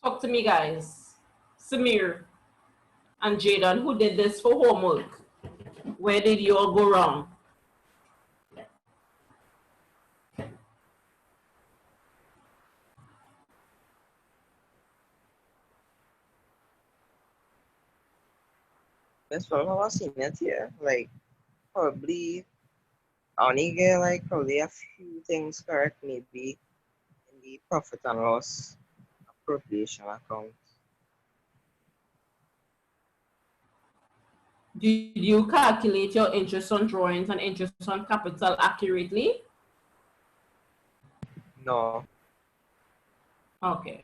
Talk to me, guys. Samir and Jaden, who did this for homework? Where did you all go wrong? That's what I was seeing it here. Like, probably, I only get like probably a few things correct, maybe in the profit and loss appropriation account. Did you calculate your interest on drawings and interest on capital accurately? No. Okay.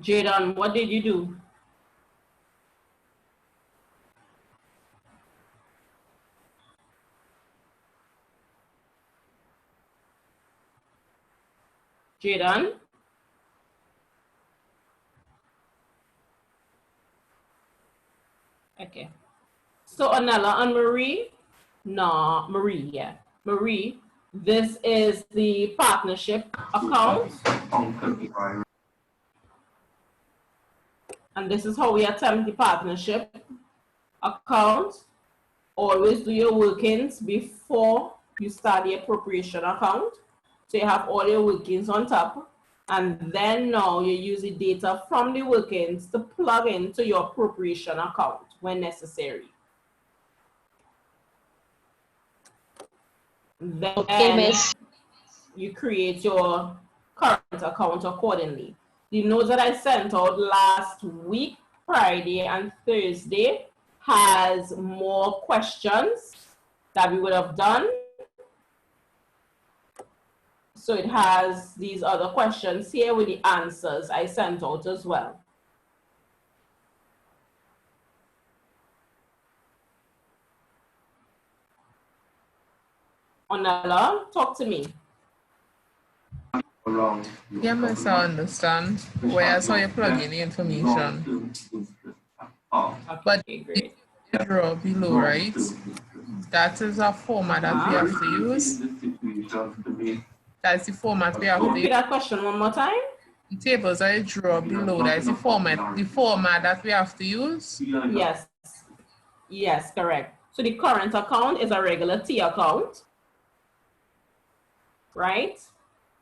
Jaden, what did you do? Jaden? Okay. So Anella and Marie? No, Marie, yeah. Marie, this is the partnership account. And this is how we attempt the partnership account. Always do your workings before you start the appropriation account. So you have all your workings on top. And then now you use the data from the workings to plug into your appropriation account when necessary. Then Okay, miss. you create your current account accordingly. The notes that I sent out last week, Friday and Thursday, has more questions that we would have done. So it has these other questions here with the answers I sent out as well. Onella, talk to me. Yeah, miss, I understand. Where I saw you plug in the information. But great. the draw below, right? That is a format that we have to use. That's the format we have to Repeat use. that question one more time. The tables I draw below, that is the format that we have to use. Yes. Yes, correct. So the current account is a regular T account, right?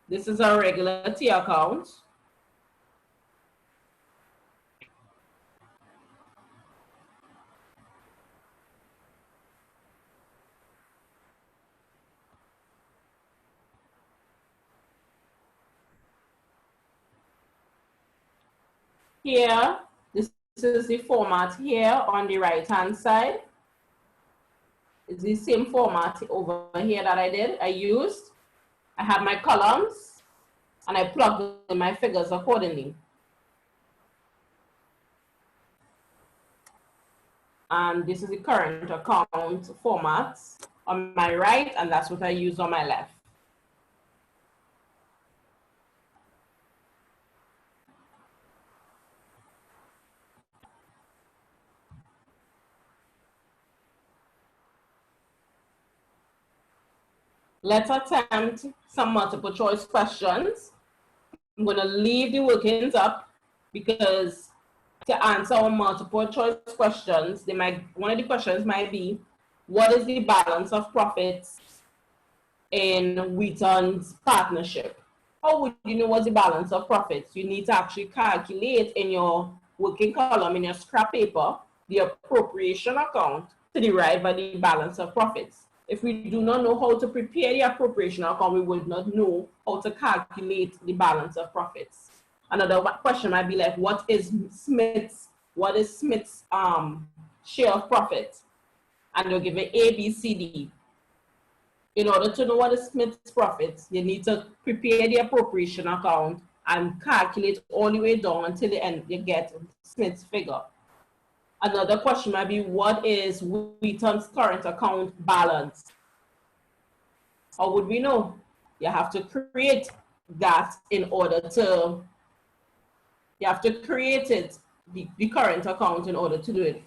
This is a regular T account. Here, this is the format here on the right-hand side. It's the same format over here that I used. I have my columns, and I plug in my figures accordingly. And this is the current account format on my right, and that's what I use on my left. Let's attempt some multiple choice questions. I'm going to leave the workings up because to answer our multiple choice questions, one of the questions might be, what is the balance of profits in Wheaton's partnership? How would you know what's the balance of profits? You need to actually calculate in your working column, in your scrap paper, the appropriation account to derive the balance of profits. If we do not know how to prepare the appropriation account, we would not know how to calculate the balance of profits. Another question might be like, what is Smith's share of profit? And they'll give it A, B, C, D. In order to know what is Smith's profits, you need to prepare the appropriation account and calculate all the way down until the end you get Smith's figure. Another question might be, what is Wheaton's current account balance? How would we know? You have to create that in order to, you have to create it, the current account in order to do it.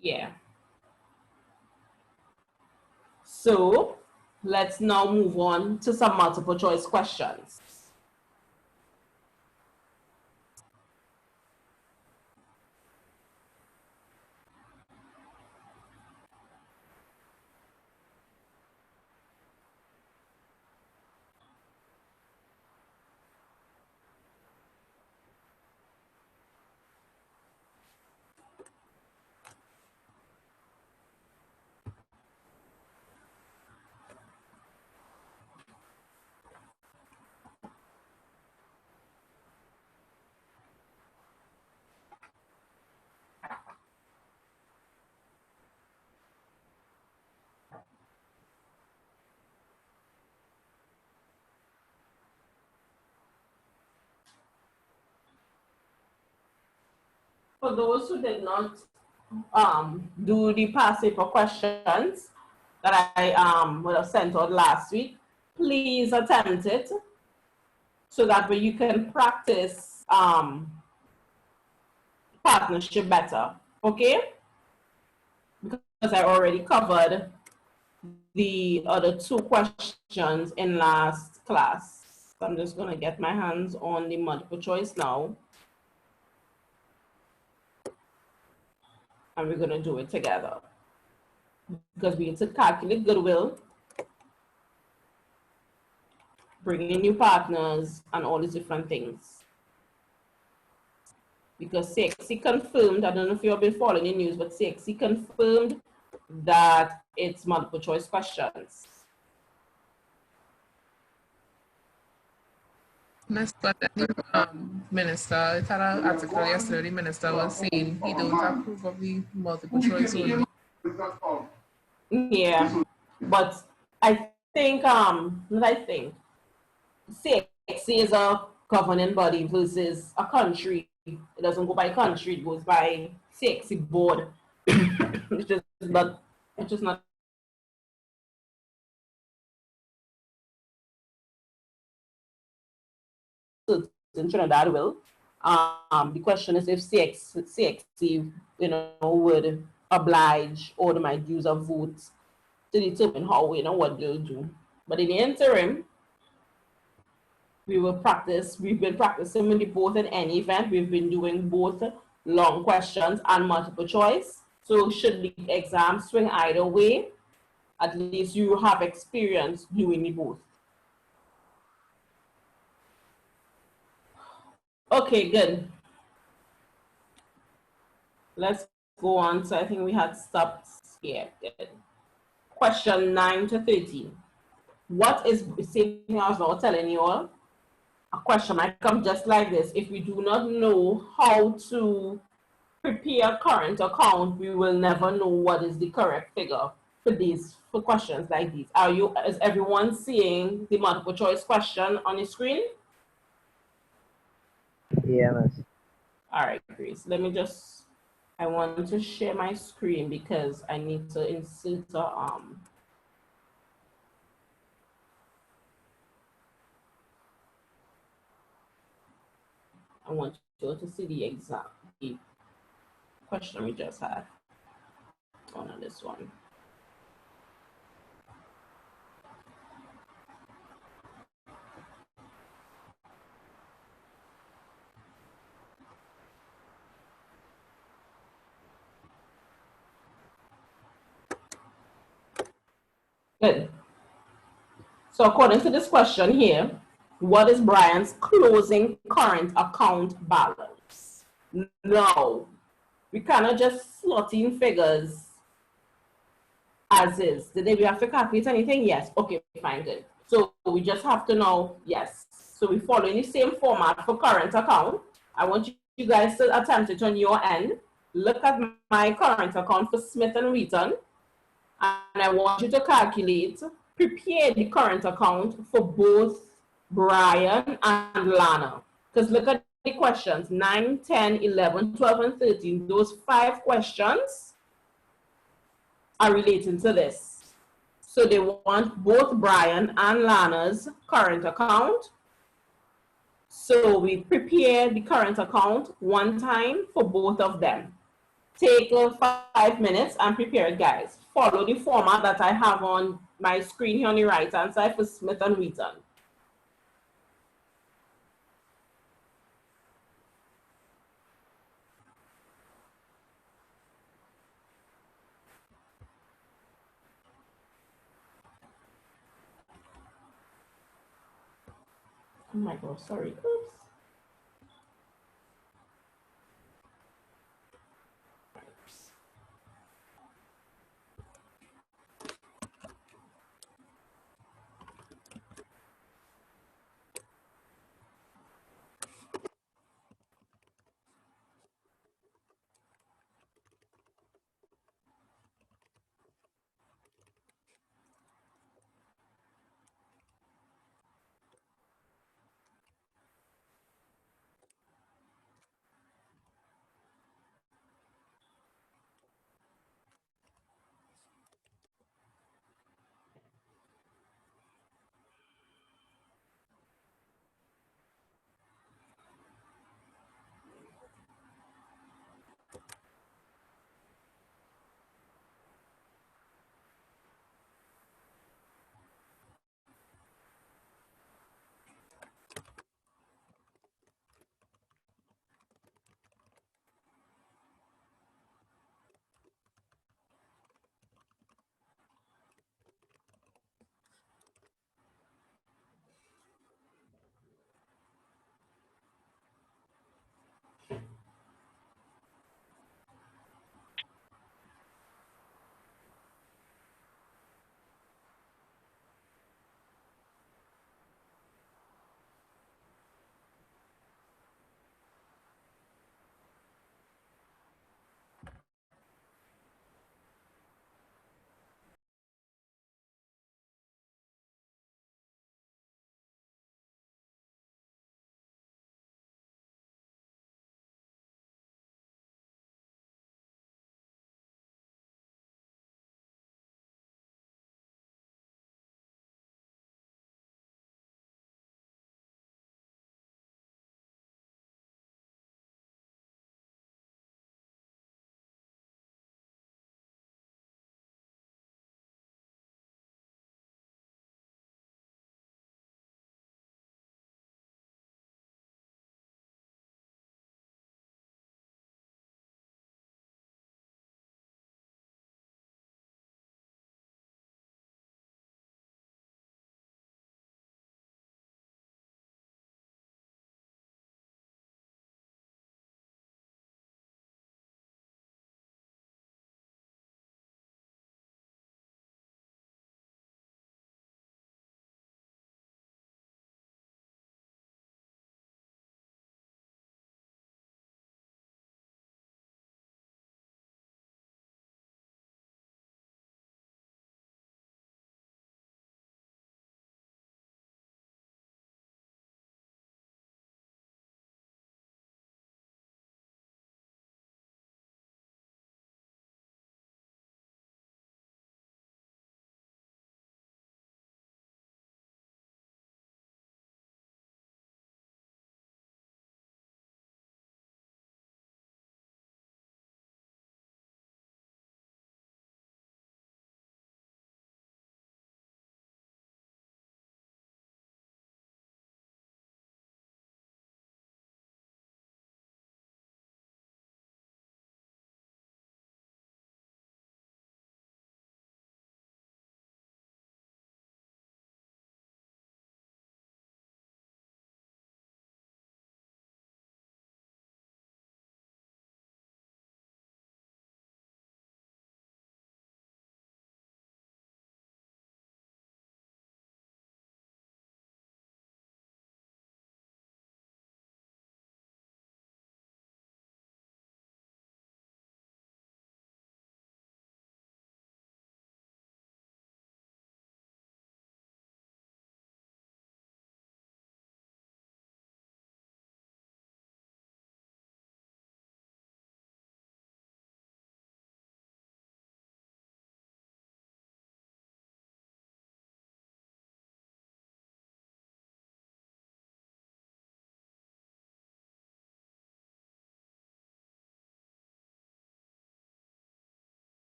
Yeah. So let's now move on to some multiple choice questions. For those who did not do the past paper questions that I would have sent out last week, please attempt it so that way you can practice partnership better, okay? Because I already covered the other two questions in last class. So I'm just gonna get my hands on the multiple choice now. And we're gonna do it together. Because we need to calculate goodwill, bring in new partners, and all these different things. Because CXC confirmed, I don't know if you've been following the news, but CXC confirmed that it's multiple choice questions. Minister, I had an article yesterday, the minister was saying he don't approve of the multiple choice only. Yeah, but I think, CXC is a governing body versus a country. It doesn't go by country, it goes by CXC board. It's just not in Trinidad will. The question is if CXC, would oblige or they might use a vote to determine how, what they'll do. But in the interim, we've been practicing with both in any event. We've been doing both long questions and multiple choice. So should the exam swing either way, at least you have experience doing the both. Okay, good. Let's go on. So I think we had stopped here. Good. question 9 to 13. What is, same thing I was now telling you all, a question might come just like this. If we do not know how to prepare current account, we will never know what is the correct figure for questions like these. Is everyone seeing the multiple choice question on the screen? Yeah, miss. All right, Grace, I want to share my screen because I need to insert I want you to see the question we just had on this one. Good. So according to this question here, what is Brian's closing current account balance? No, we cannot just slot in figures as is. Did we have to calculate anything? Yes. Okay, fine, good. So we just have to know, yes. So we follow in the same format for current account. I want you guys to attempt it on your end. Look at my current account for Smith and Wheaton. And I want you to prepare the current account for both Brian and Lana. Because look at the questions, 9, 10, 11, 12, and 13. Those 5 questions are relating to this. So they want both Brian and Lana's current account. So we prepare the current account one time for both of them. Take 5 minutes and prepare it, guys. Follow the format that I have on my screen here on the right hand side for Smith and Wheaton. Oh my God, sorry. Oops.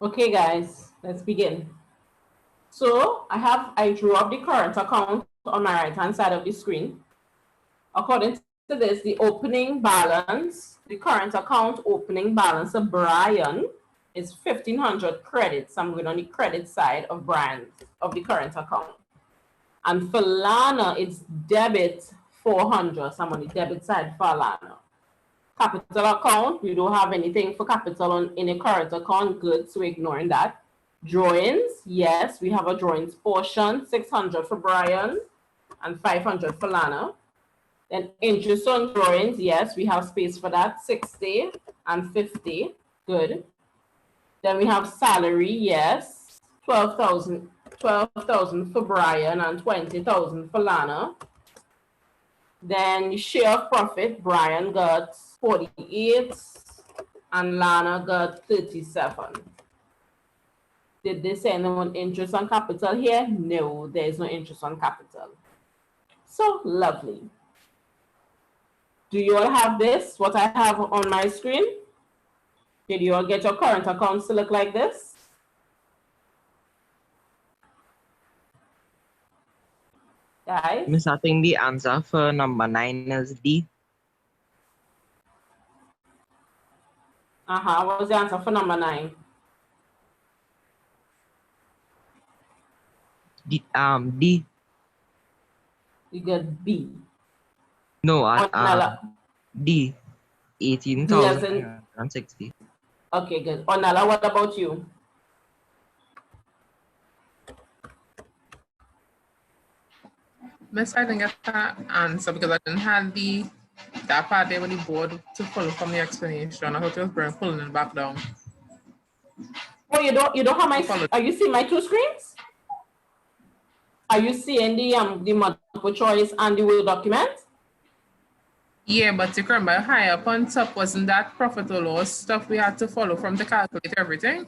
Okay, guys, let's begin. So I drew up the current account on my right-hand side of the screen. According to this, the opening balance, the current account opening balance of Brian is 1,500 credits. I'm going on the credit side of the current account. And for Lana, it's debit 400. So I'm on the debit side for Lana. Capital account, we don't have anything for capital in a current account. Good, so we're ignoring that. Drawings, yes, we have a drawings portion, 600 for Brian and 500 for Lana. Then interest on drawings, yes, we have space for that, 60 and 50, good. Then we have salary, yes, 12,000 for Brian and 20,000 for Lana. Then share of profit, Brian got 48 and Lana got 37. Did they say no interest on capital here? No, there is no interest on capital. So lovely. Do you all have this, what I have on my screen? Did you all get your current accounts to look like this? Guys? Miss, I think the answer for number 9 is D. What was the answer for number 9? D. You get B. No, Onala. D. 18,060. Okay, good. Onala, what about you? Miss, I didn't get that answer because I didn't have that part there with the board to follow from the explanation. I thought it was pulling it back down. Oh, you don't have my, are you seeing my two screens? Are you seeing the multiple choice and the Word document? Yeah, but you remember high up on top, wasn't that profit or loss stuff we had to follow from to calculate everything?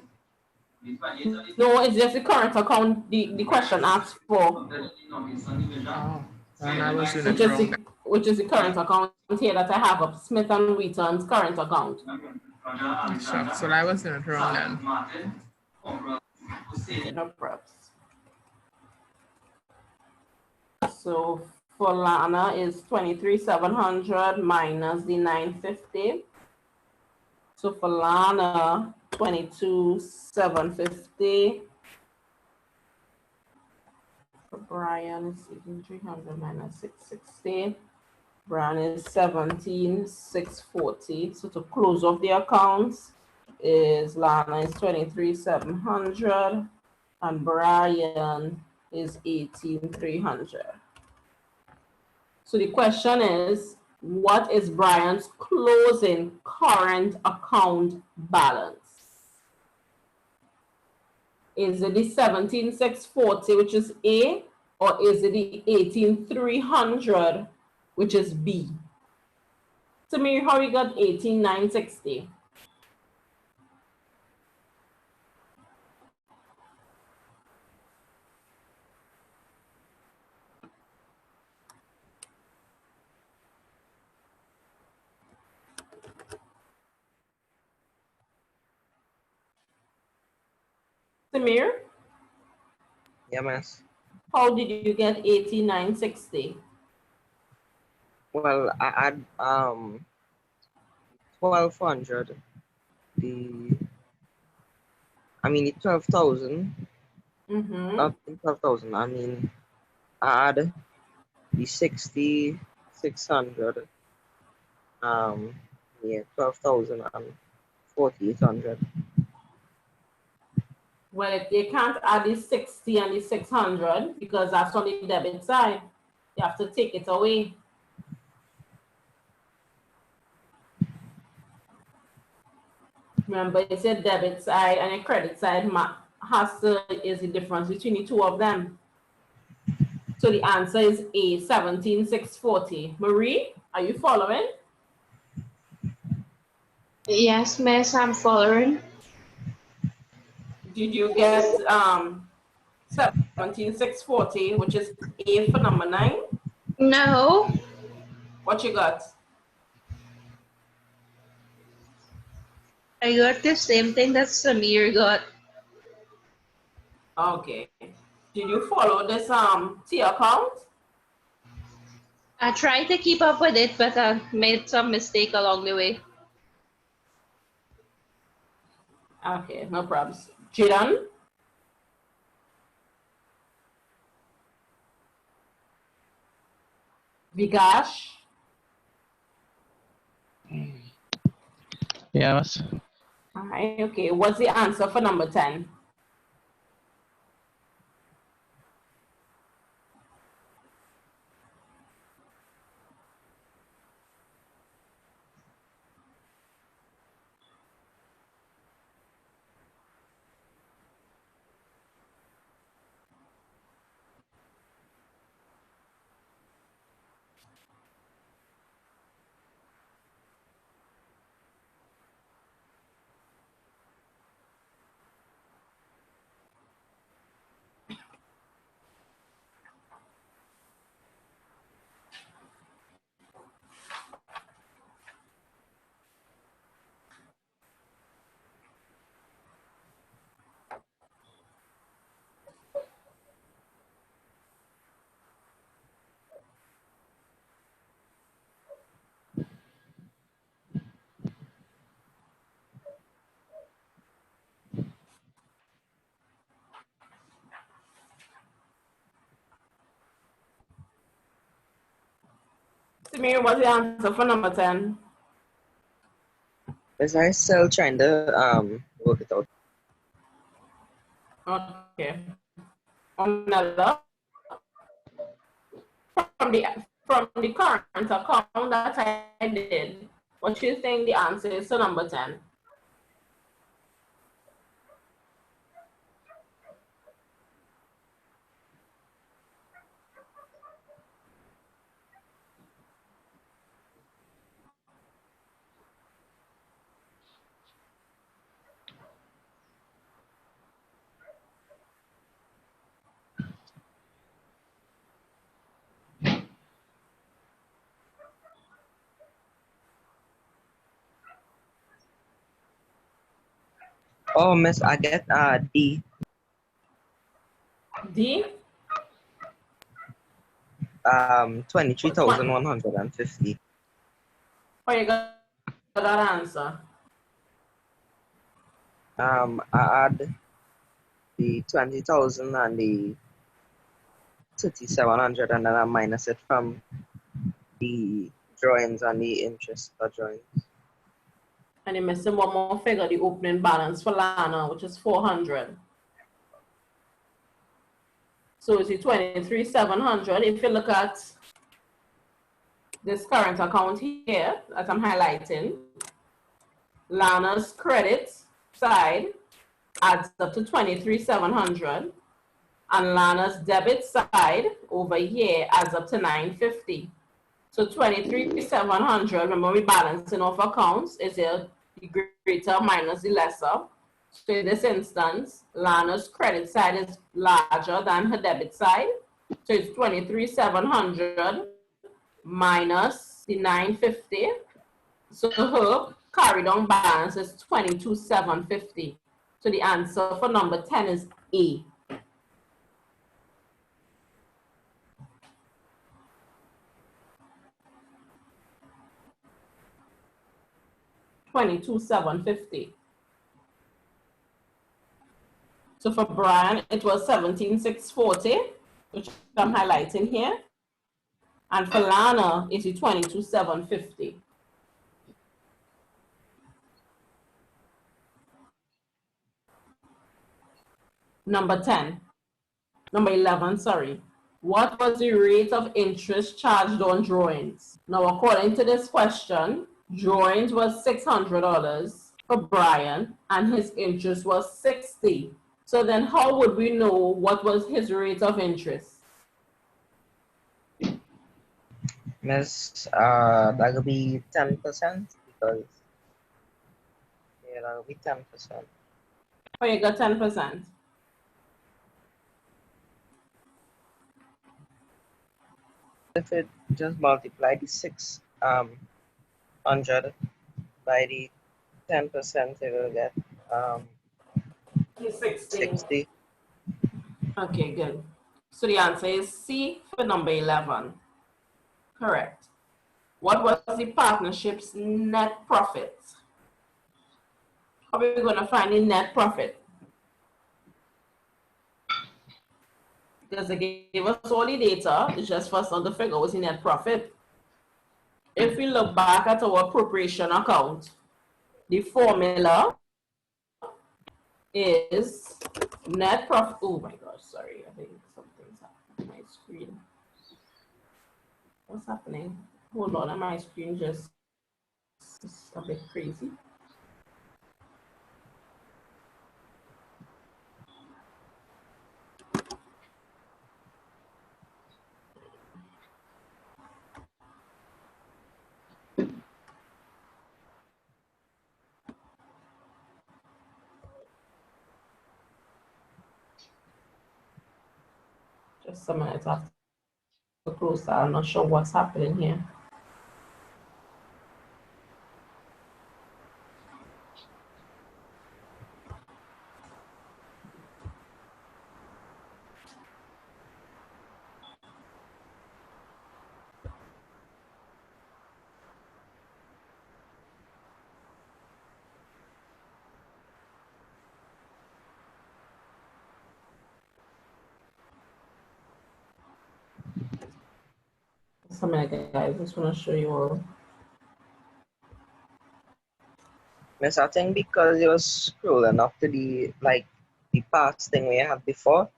No, it's just the current account the question asks for. Oh, and I was doing it wrong. Which is the current account here that I have of Smith and Wheaton's current account. Sure. So I was doing it wrong then. No props. So for Lana is 23,700 minus the 950. So for Lana, 22,750. For Brian is 18,300 minus 660. Brian is 17,640. So to close off the accounts is Lana is 23,700 and Brian is 18,300. So the question is, what is Brian's closing current account balance? Is it the 17,640, which is A, or is it the 18,300, which is B? Samir, how you got 18,960? Samir? Yeah, miss. How did you get 18,960? Well, I add 1,200. The 12,000. Not 12,000. I mean, I add the 6,600. Yeah, 12,000 and 4,800. Well, you can't add the 60 and the 600 because that's on the debit side. You have to take it away. Remember, it's your debit side and your credit side is the difference between the two of them. So the answer is A, 17,640. Marie, are you following? Yes, miss, I'm following. Did you get 17,640, which is A for number 9? No, What you got? I got the same thing that Samir got. Okay. Did you follow this T account? I tried to keep up with it, but I made some mistake along the way. Okay, no problems. Jidan? Vigash? Yeah, miss. All right, okay. What's the answer for number 10? Samir, what's the answer for number 10? Is I still trying to work it out. Okay. Another. From the current account that I did, what you think the answer is to number 10? Oh, miss, I get D. D? 23,150. Oh, you got that answer. I add the 20,000 and the 3,700, and then I minus it from the drawings and the interest for drawings. And you're missing one more figure, the opening balance for Lana, which is 400. So it's 23,700. If you look at this current account here that I'm highlighting, Lana's credit side adds up to 23,700, and Lana's debit side over here adds up to 950. So 23,700, remember we balancing off accounts, is the greater minus the lesser. So in this instance, Lana's credit side is larger than her debit side. So it's 23,700 minus the 950. So her carried on balance is 22,750. So the answer for number 10 is A. $22,750. So for Brian, it was 17,640, which I'm highlighting here. And for Lana, it is 22,750. Number 11, sorry. What was the rate of interest charged on drawings? Now, according to this question, drawings was $600 for Brian, and his interest was $60. So then how would we know what was his rate of interest? Miss, that would be 10% because, yeah, that would be 10%. Oh, you got 10%. If it just multiply the 600 by the 10%, it will get 60. 60. Okay, good. So the answer is C for number 11. Correct. What was the partnership's net profit? How are we going to find the net profit? Because they gave us all the data, it's just for us to figure what's the net profit. If we look back at our appropriation account, the formula is net profit. Oh my gosh, sorry. I think something's happening on my screen. What's happening? Hold on, my screen just is a bit crazy. Just a minute, I have to close that. I'm not sure what's happening here. Just a minute, guys. I just want to show you all. Miss, I think because you're scrolling up to the past thing we had before,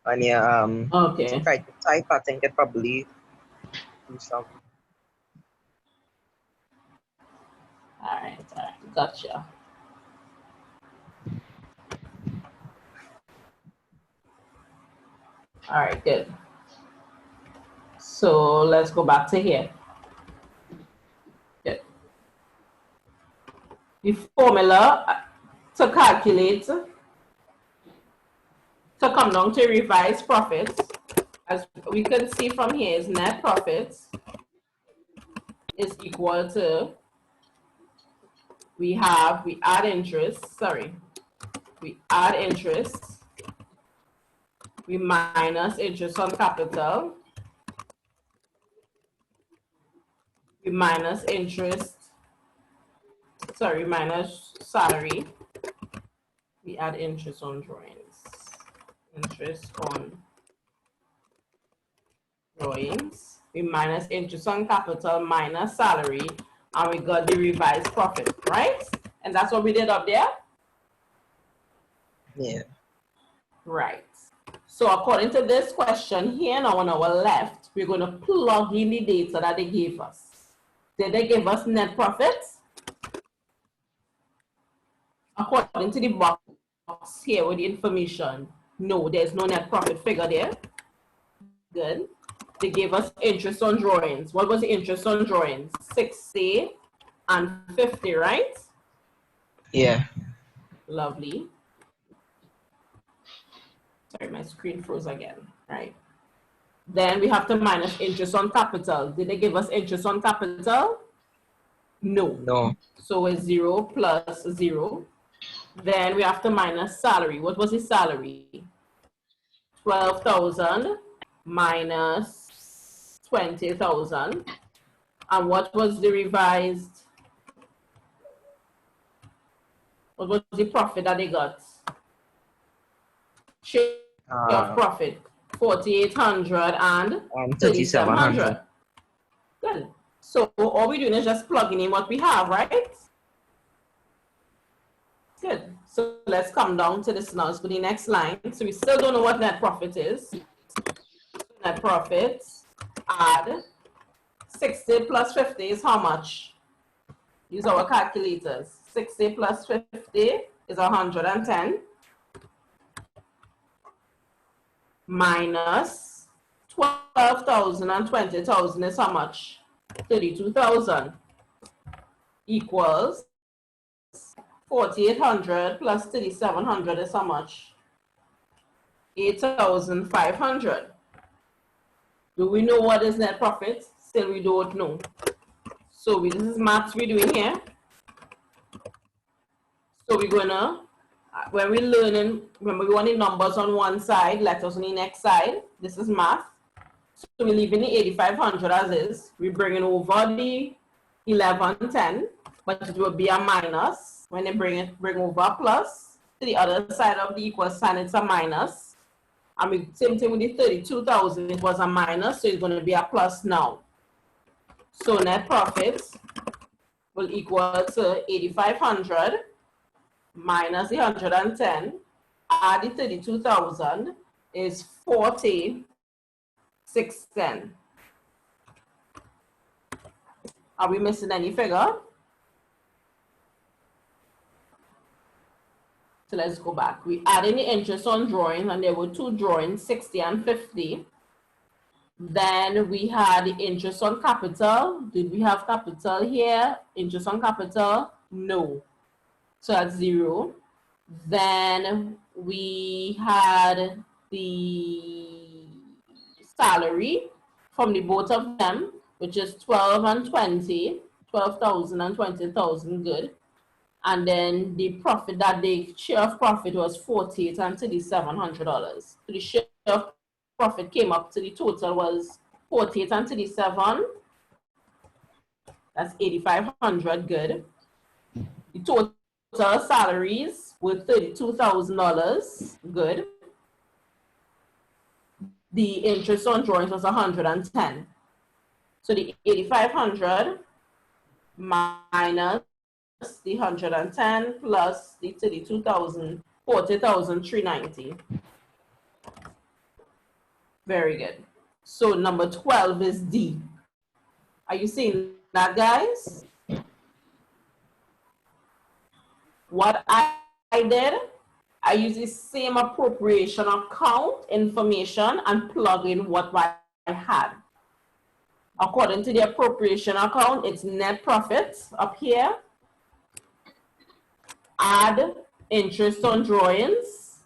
and you Okay. try to type, I think it probably do some. All right. Gotcha. All right, good. So let's go back to here. Good. The formula to calculate, to come down to revised profits, as we can see from here, is net profits is equal to, we add interest, we minus interest on capital, we minus salary, we add interest on drawings, we minus interest on capital minus salary, and we got the revised profit, right? And that's what we did up there? Yeah. Right. So according to this question here now on our left, we're going to plug in the data that they gave us. Did they give us net profits? According to the box here with the information, no, there's no net profit figure there. Good. They gave us interest on drawings. What was the interest on drawings? 60 and 50, right? Yeah. Lovely. Sorry, my screen froze again, right? Then we have to minus interest on capital. Did they give us interest on capital? No. No. So it's 0 plus 0. Then we have to minus salary. What was his salary? 12,000 minus 20,000. And what was the revised? What was the profit that they got? Share of profit, 4,800 and 3,700. Good. So all we're doing is just plugging in what we have, right? Good. So let's come down to this now for the next line. So we still don't know what net profit is. Net profit, add 60 plus 50 is how much? Use our calculators. 60 plus 50 is 110. Minus 12,000 and 20,000 is how much? 32,000 equals 4,800 plus 3,700 is how much? 8,500. Do we know what is net profit? Still we don't know. So this is maths we're doing here. So we're gonna when we're learning, remember we want the numbers on one side, letters on the next side. This is math. So we're leaving the 8,500 as is. We're bringing over the 1110, but it will be a minus. When they bring over a plus to the other side of the equal sign, it's a minus. And we same thing with the 32,000, it was a minus, so it's going to be a plus now. So net profit will equal to 8,500 minus the 110, add the 32,000 is 40,610. Are we missing any figure? So let's go back. We added the interest on drawings, and there were two drawings, 60 and 50. Then we had the interest on capital. Did we have capital here? Interest on capital? No. So that's 0. Then we had the salary from the both of them, which is 12 and 20, 12,000 and 20,000, good. And then the profit that the share of profit was $48 and $3,700. So the share of profit came up to the total was 48 and 37. That's 8,500, good. The total salaries were $32,000, good. The interest on drawings was 110. So the 8,500 minus the 110 plus the 32,000, 40,390. Very good. So number 12 is D. Are you seeing that, guys? What I did, I used the same appropriation account information and plug in what I had. According to the appropriation account, it's net profits up here. Add interest on drawings,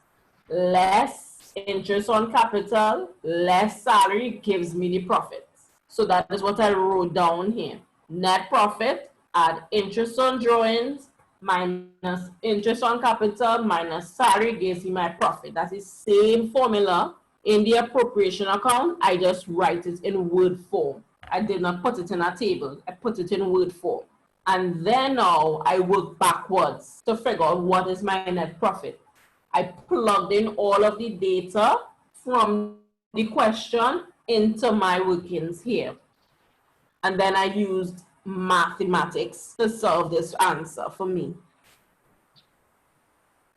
less interest on capital, less salary gives me the profit. So that is what I wrote down here. Net profit, add interest on drawings, minus interest on capital, minus salary gives me my profit. That's the same formula in the appropriation account. I just write it in word form. I did not put it in a table. I put it in word form. And then now I work backwards to figure out what is my net profit. I plugged in all of the data from the question into my workings here. And then I used mathematics to solve this answer for me.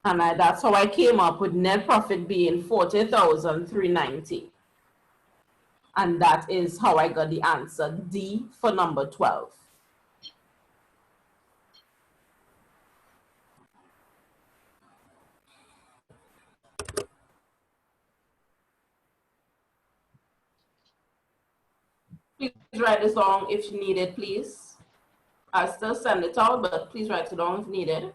And that's how I came up with net profit being 40,390. And that is how I got the answer D for number 12. Please write this down if you need it, please. I'll still send it out, but please write it down if needed.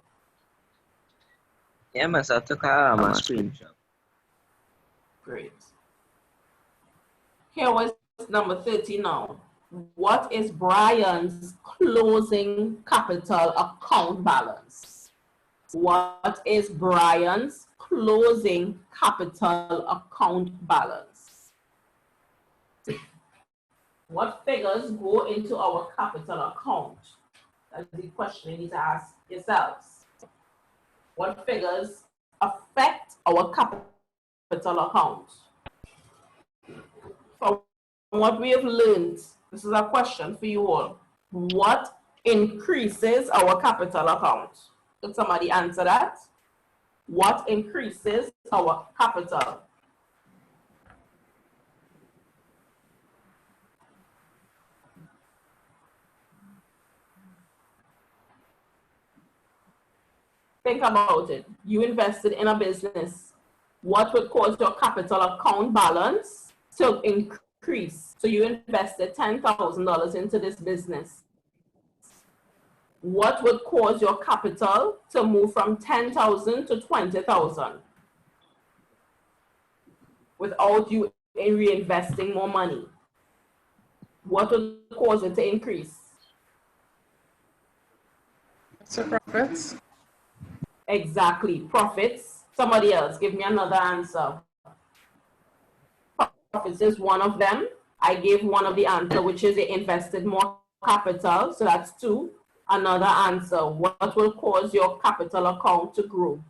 Yeah, I took a screenshot. Great. Here was number 30 now. What is Brian's closing capital account balance? What is Brian's closing capital account balance? What figures go into our capital account? That's the question you need to ask yourselves. What figures affect our capital account? From what we have learned, this is a question for you all. What increases our capital account? Could somebody answer that? What increases our capital? Think about it. You invested in a business. What would cause your capital account balance to increase? So you invested $10,000 into this business. What would cause your capital to move from 10,000 to 20,000 without you reinvesting more money? What would cause it to increase? So profits. Exactly. Profits. Somebody else, give me another answer. Profits is one of them. I gave one of the answer, which is they invested more capital. So that's two. Another answer. What will cause your capital account to grow?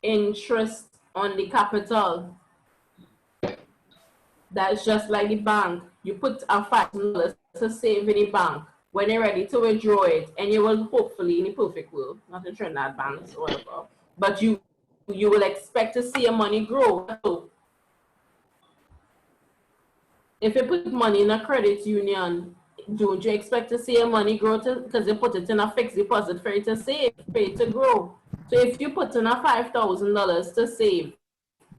Interest on the capital. That's just like the bank. You put a $5 to save in the bank. When you're ready to withdraw it, and you will hopefully, in the perfect world, not in Trinidad banks or whatever, but you will expect to see your money grow. So if you put money in a credit union, don't you expect to see your money grow because you put it in a fixed deposit for it to save, for it to grow. So if you put in a $5,000 to save,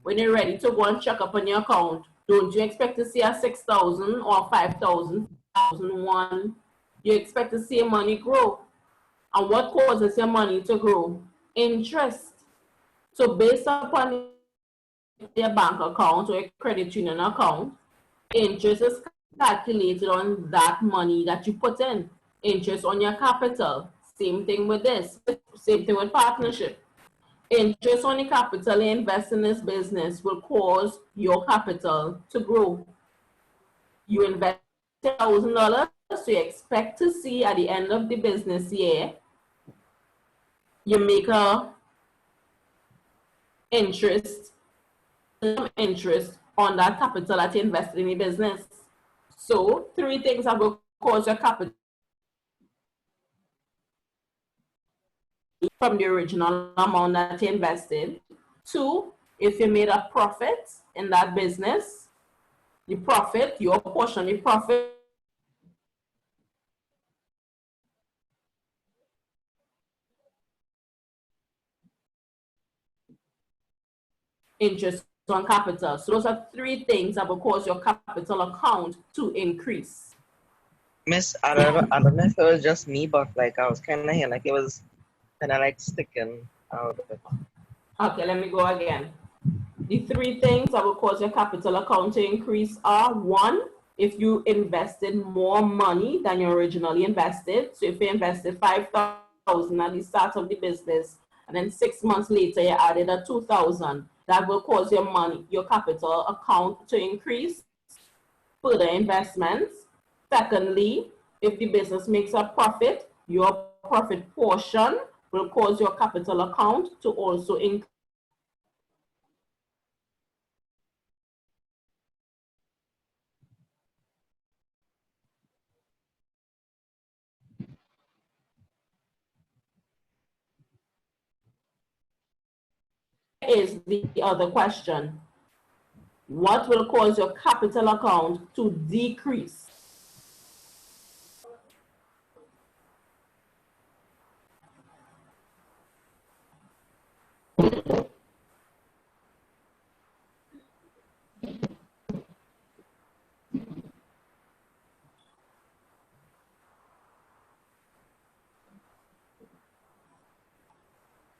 when you're ready to go and check up on your account, don't you expect to see a 6,000 or 5,000, 1,001? You expect to see your money grow. And what causes your money to grow? Interest. So based upon your bank account or your credit union account, interest is calculated on that money that you put in. Interest on your capital. Same thing with this. Same thing with partnership. Interest on the capital you invest in this business will cause your capital to grow. You invest $1,000, so you expect to see at the end of the business year, you make a interest on that capital that you invested in the business. So three things that will cause your capital from the original amount that you invested. Two, if you made a profit in that business, the profit, your portion of the profit interest on capital. So those are three things that will cause your capital account to increase. Miss, I don't know if it was just me, but like I was kind of hearing like it was kind of like sticking out. Okay, let me go again. The three things that will cause your capital account to increase are: one, if you invested more money than you originally invested. So if you invested 5,000 at the start of the business, and then 6 months later you added a 2,000, that will cause your capital account to increase. Further investments. Secondly, if the business makes a profit, your profit portion will cause your capital account to also increase. Is the other question. What will cause your capital account to decrease?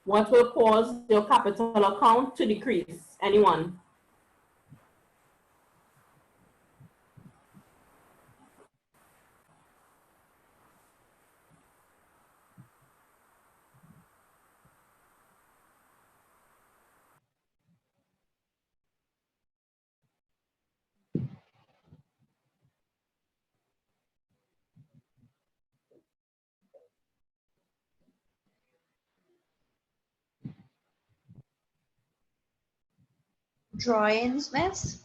What will cause your capital account to decrease? Anyone? Drawings, miss?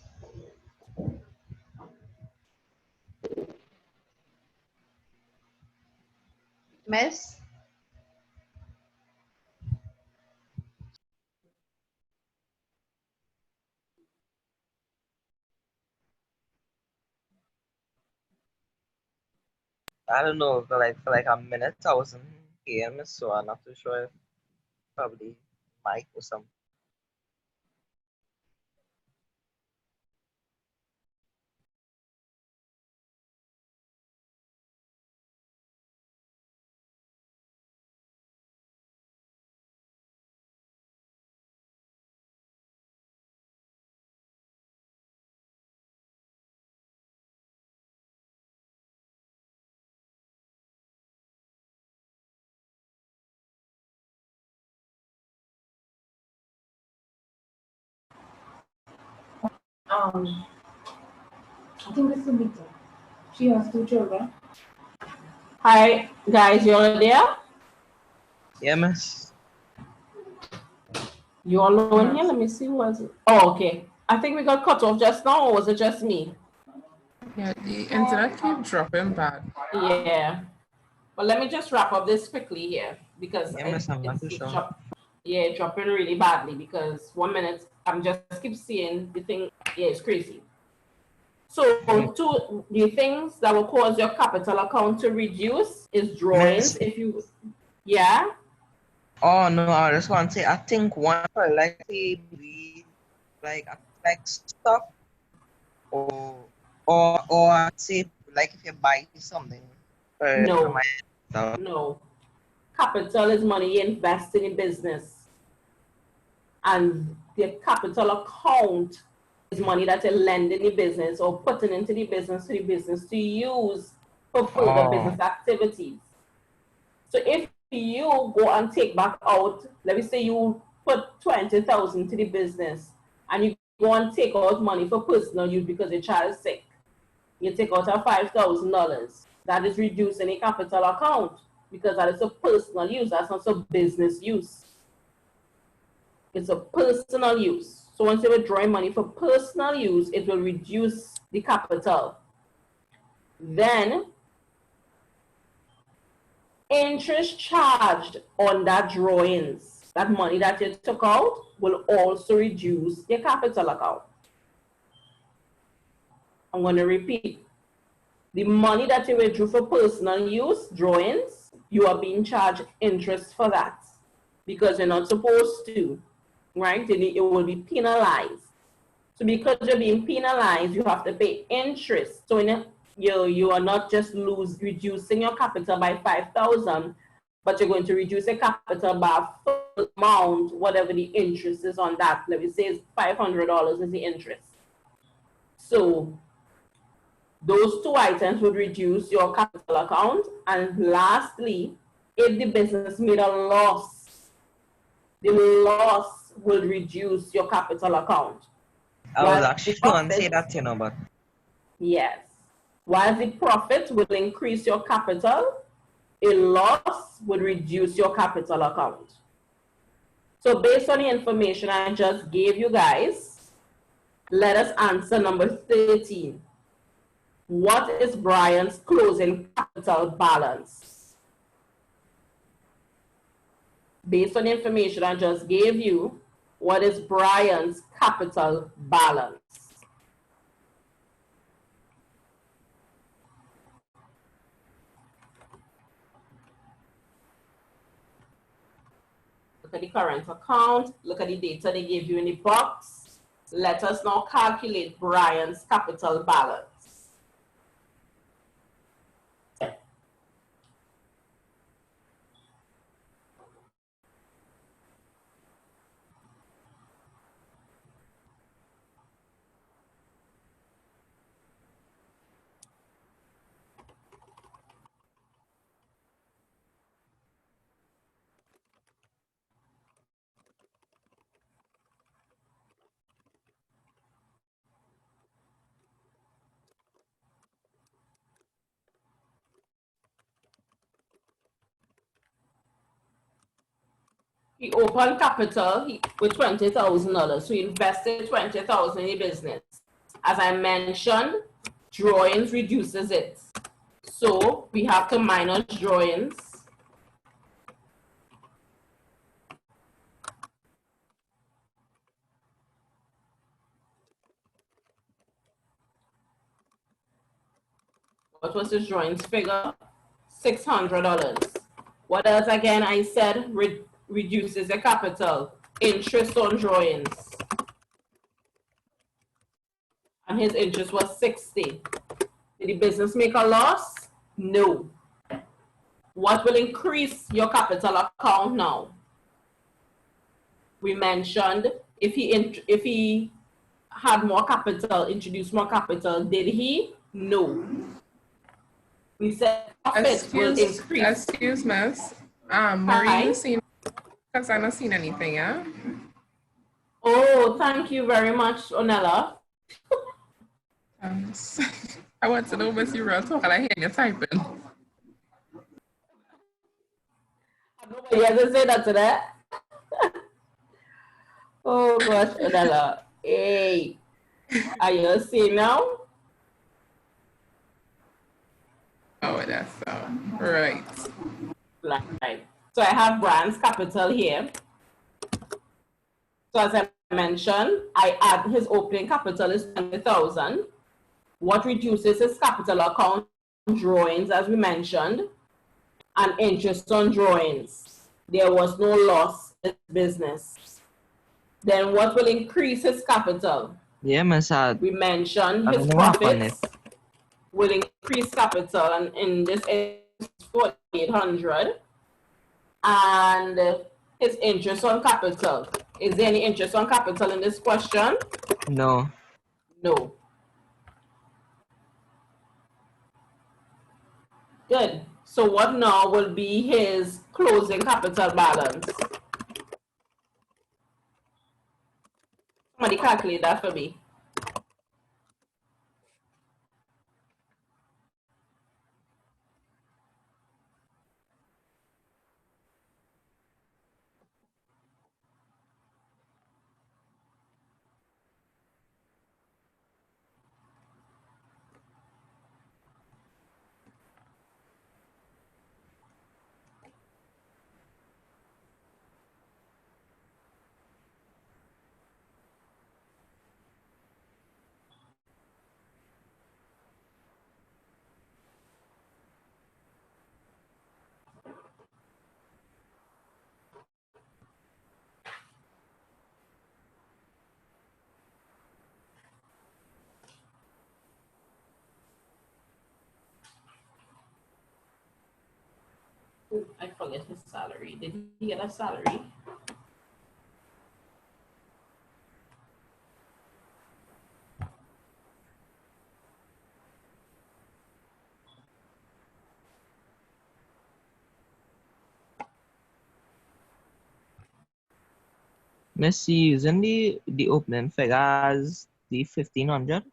Miss? I don't know, for like a minute I wasn't hearing, so I'm not too sure if probably Mike or something. I think it's Sunita. She has 2 children. Hi, guys, you're there? Yeah, miss. You all alone here? Let me see who was it. Oh, okay. I think we got cut off just now, or was it just me? Yeah, the internet keeps dropping bad. Yeah. But let me just wrap up this quickly here because Yeah, miss, I'm not too it's sure. dropping really badly because 1 minute I'm just keep seeing the thing. Yeah, it's crazy. So the things that will cause your capital account to reduce is drawings. Miss. If you, yeah. Oh no, I just want to say I think one for like say we like stock or say like if you buy something for No, myself. no. Capital is money you invest in a business. And the capital account is money that you lend in the business or putting into the business for the business to use for further business activities. So if you go and take back out, let me say you put 20,000 to the business and you go and take out money for personal use because your child is sick, you take out a $5,000. That is reducing a capital account because that is a personal use. That's not a business use. It's a personal use. So once you're withdrawing money for personal use, it will reduce the capital. Then interest charged on that drawings, that money that you took out, will also reduce your capital account. I'm going to repeat. The money that you withdrew for personal use, drawings, you are being charged interest for that because you're not supposed to, right? It will be penalized. So because you're being penalized, you have to pay interest. So you are not just reducing your capital by 5,000, but you're going to reduce your capital by a full amount, whatever the interest is on that. Let me say $500 is the interest. So those 2 items would reduce your capital account. And lastly, if the business made a loss, the loss will reduce your capital account. I was actually going to say that, you know, but yes. While the profit will increase your capital, a loss would reduce your capital account. So based on the information I just gave you guys, let us answer number 13. What is Brian's closing capital balance? Based on the information I just gave you, what is Brian's capital balance? Look at the current account, look at the data they gave you in the box. Let us now calculate Brian's capital balance. He opened capital with $20,000. So he invested $20,000 in the business. As I mentioned, drawings reduces it. So we have to minus drawings. What was his drawings figure? $600. What else again? I said reduces the capital. Interest on drawings. And his interest was 60. Did the business make a loss? No. What will increase your capital account now? We mentioned if he had more capital, introduced more capital, did he? No. We said profit will increase. Excuse me. Marie, you seen, because I not seen anything, yeah? Oh, thank you very much, Onella. I want to know Miss you real talk and I hear you typing. Nobody has to say that to that. Oh gosh, Odala. Hey, are you seeing now? Oh, that's right. Right. So I have Brand's capital here. So as I mentioned, I add his opening capital is 20,000. What reduces his capital account drawings, as we mentioned, and interest on drawings. There was no loss in business. Then what will increase his capital? Yeah, Miss We mentioned I his don't know what happened profits will increase capital, and in this is 4,800. And his interest on capital. Is there any interest on capital in this question? No. No. Good. So what now will be his closing capital balance? Somebody calculate that for me. Ooh, I forget his salary. Did he get a salary? Miss using the opening figures, the 1,500.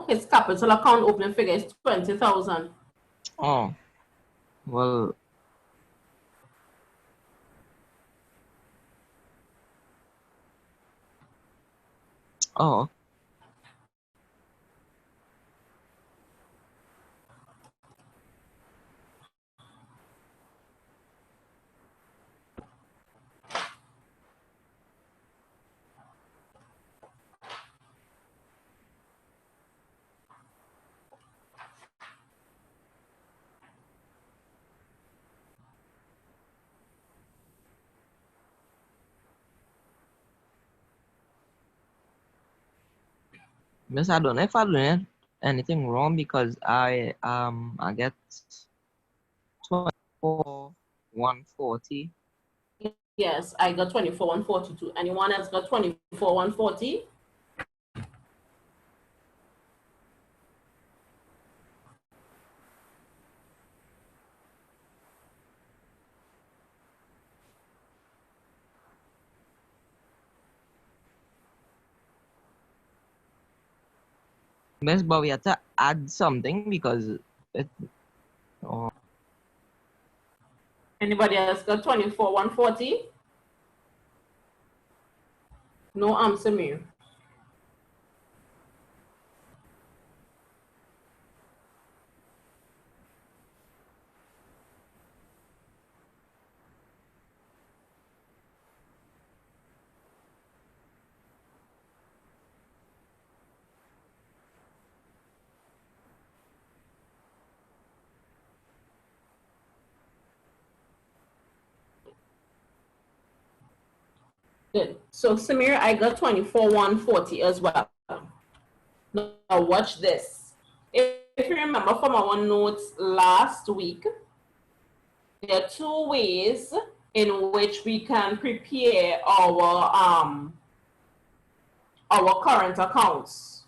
His capital account opening figure is 20,000. Oh, well. Oh, Miss, I don't know if I'm doing anything wrong because I get 24 140. Yes, I got 24 142. Anyone else got 24 140? Miss, but we have to add something because it. Oh, Anybody else got 24 140? No answer me. Good. So Samir, I got 24 140 as well. Now watch this. If you remember from our notes last week, there are two ways in which we can prepare our current accounts.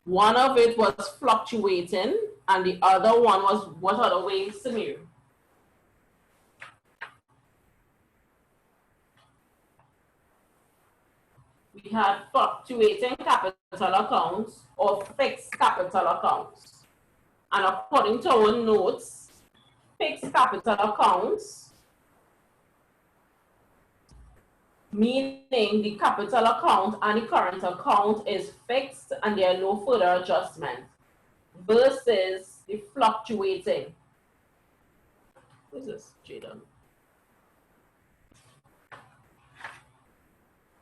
One of it was fluctuating, and the other one was what other way, Samir? had fluctuating capital accounts or fixed capital accounts. And according to our notes, fixed capital accounts, meaning the capital account and the current account is fixed and there are no further adjustments, versus the fluctuating. What is this, Jaden?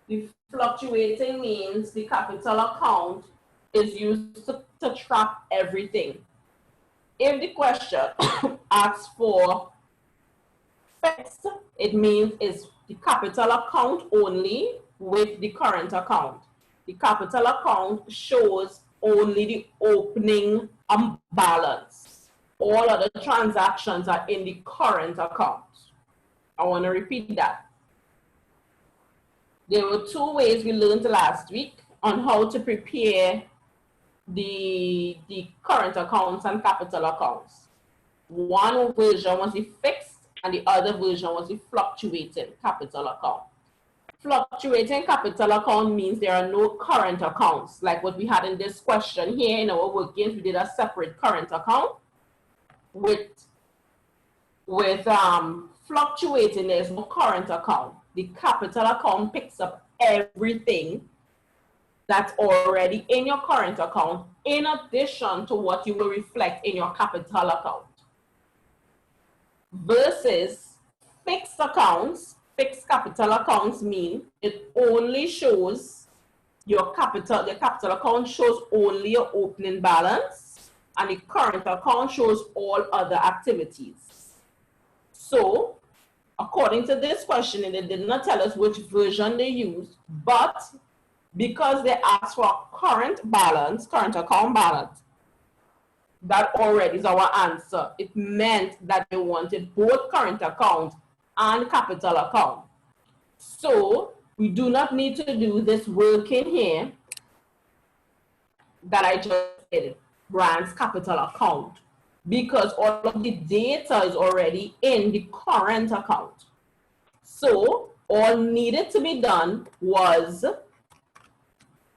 The fluctuating means the capital account is used to track everything. If the question asks for fixed, it means it's the capital account only with the current account. The capital account shows only the opening balance. All other transactions are in the current account. I want to repeat that. There were two ways we learned last week on how to prepare the current accounts and capital accounts. One version was the fixed and the other version was the fluctuating capital account. Fluctuating capital account means there are no current accounts. Like what we had in this question here in our workings, we did a separate current account. With fluctuating, there's no current account. The capital account picks up everything that's already in your current account, in addition to what you will reflect in your capital account. Versus fixed accounts, fixed capital accounts mean it only shows your capital, the capital account shows only your opening balance, and the current account shows all other activities. So, according to this question, and they did not tell us which version they used, but because they asked for a current balance, current account balance, that already is our answer. It meant that they wanted both current account and capital account. So we do not need to do this working here that I just did, branch capital account, because all of the data is already in the current account. So all needed to be done was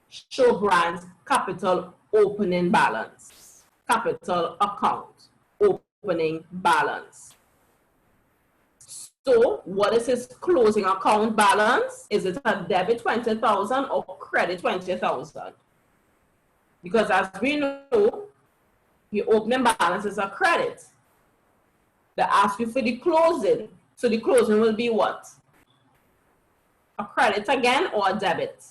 show branch capital opening balance, capital account opening balance. So what is his closing account balance? Is it a debit 20,000 or credit 20,000? Because as we know, the opening balance is a credit. They ask you for the closing. So the closing will be what? A credit again or a debit?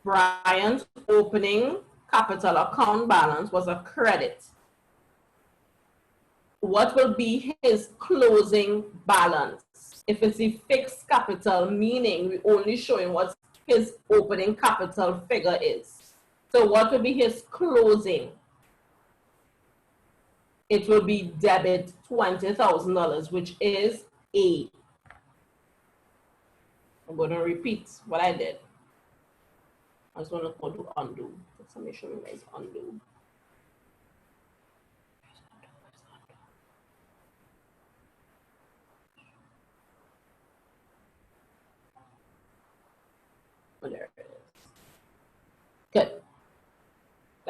Brian's opening capital account balance was a credit. What will be his closing balance? If it's a fixed capital, meaning we're only showing what his opening capital figure is. So what will be his closing? It will be debit $20,000, which is A. I'm going to repeat what I did. I just want to go to undo. Let me show you guys undo. Oh, there it is. Good.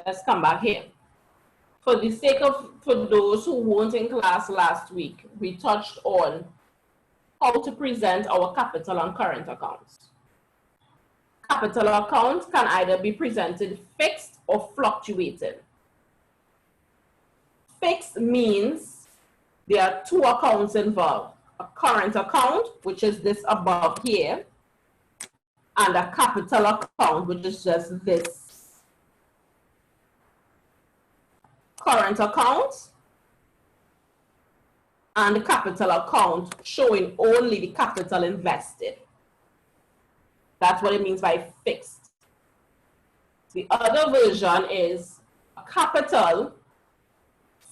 Let's come back here. For the sake of, for those who weren't in class last week, we touched on how to present our capital and current accounts. Capital accounts can either be presented fixed or fluctuating. Fixed means there are two accounts involved. A current account, which is this above here, and a capital account, which is just this. Current account and the capital account showing only the capital invested. That's what it means by fixed. The other version is a capital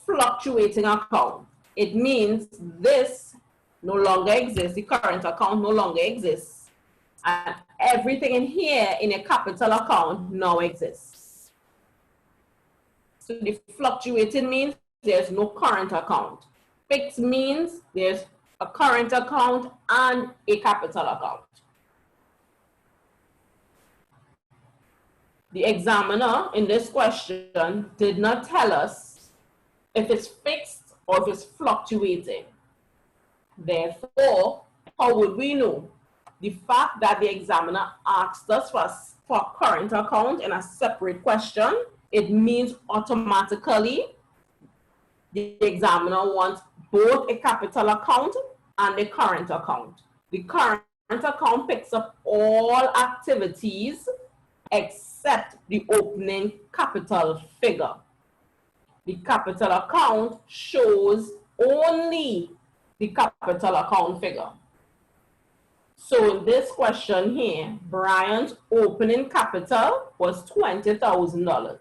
fluctuating account. It means this no longer exists, the current account no longer exists, and everything in here in a capital account now exists. So the fluctuating means there's no current account. Fixed means there's a current account, and a capital account. The examiner in this question did not tell us if it's fixed or if it's fluctuating. Therefore, how would we know? The fact that the examiner asked us for a current account in a separate question, it means automatically the examiner wants both a capital account and a current account. The current account picks up all activities except the opening capital figure. The capital account shows only the capital account figure. So in this question here, Brian's opening capital was $20,000,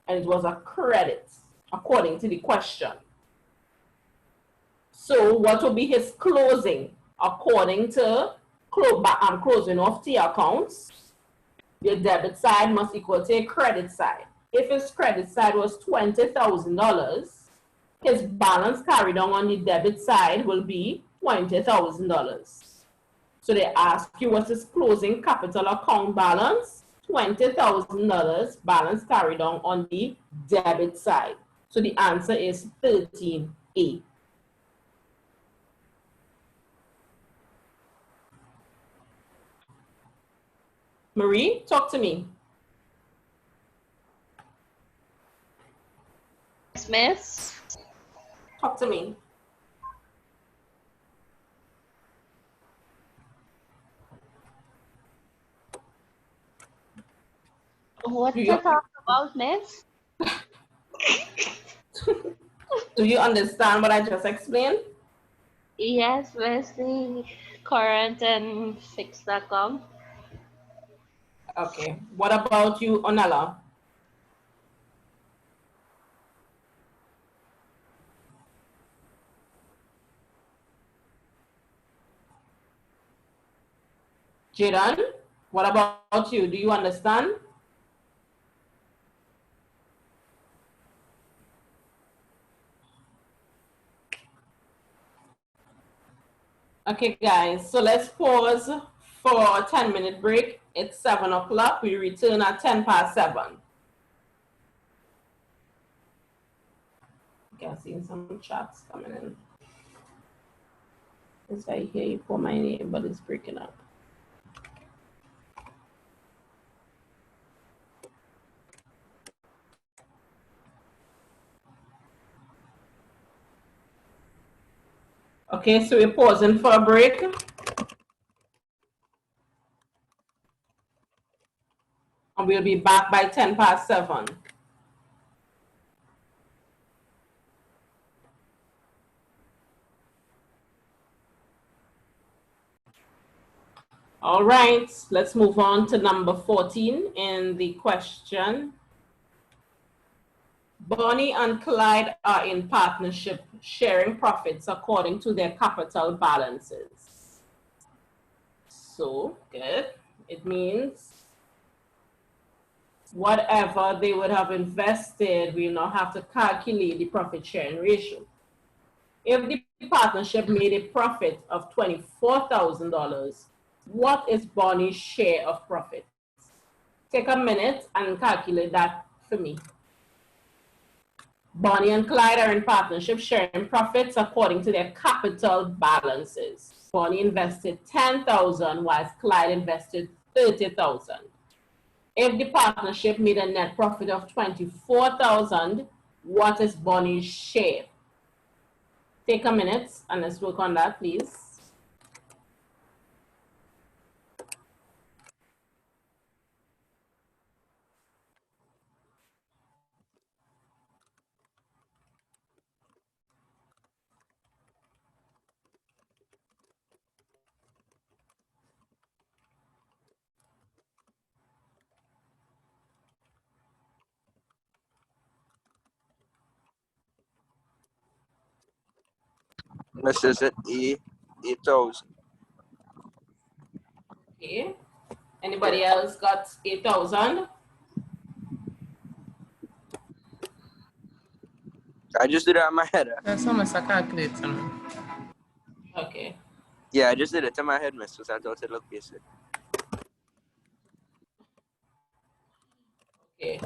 and it was a credit according to the question. So what will be his closing according to closing of T accounts? The debit side must equal to a credit side. If his credit side was $20,000, his balance carried on the debit side will be $20,000. So they ask you what's his closing capital account balance? $20,000 balance carried on the debit side. So the answer is 13A. Marie, talk to me. Yes, miss. Talk to me. What to talk about, miss? Do you understand what I just explained? Yes, miss, the current and fixed account. Okay. What about you, Onella? Jaden, what about you? Do you understand? Okay, guys, so let's pause for a 10-minute break. It's 7 o'clock. We return at 7:10. Okay, I'm seeing some chats coming in. Yes, I hear you for my name, but it's breaking up. Okay, so we're pausing for a break. And we'll be back by 7:10. All right, let's move on to number 14 in the question. Bonnie and Clyde are in partnership, sharing profits according to their capital balances. So, good. It means whatever they would have invested, we now have to calculate the profit sharing ratio. If the partnership made a profit of $24,000, what is Bonnie's share of profits? Take a minute and calculate that for me. Bonnie and Clyde are in partnership sharing profits according to their capital balances. Bonnie invested $10,000 whilst Clyde invested $30,000. If the partnership made a net profit of $24,000, what is Bonnie's share? Take a minute and let's work on that, please. This is it, 8,000. Okay. Anybody else got 8,000? I just did it in my head. That's how much I calculate. Okay. Yeah, I just did it in my head, miss, so I thought it looked basic. Okay.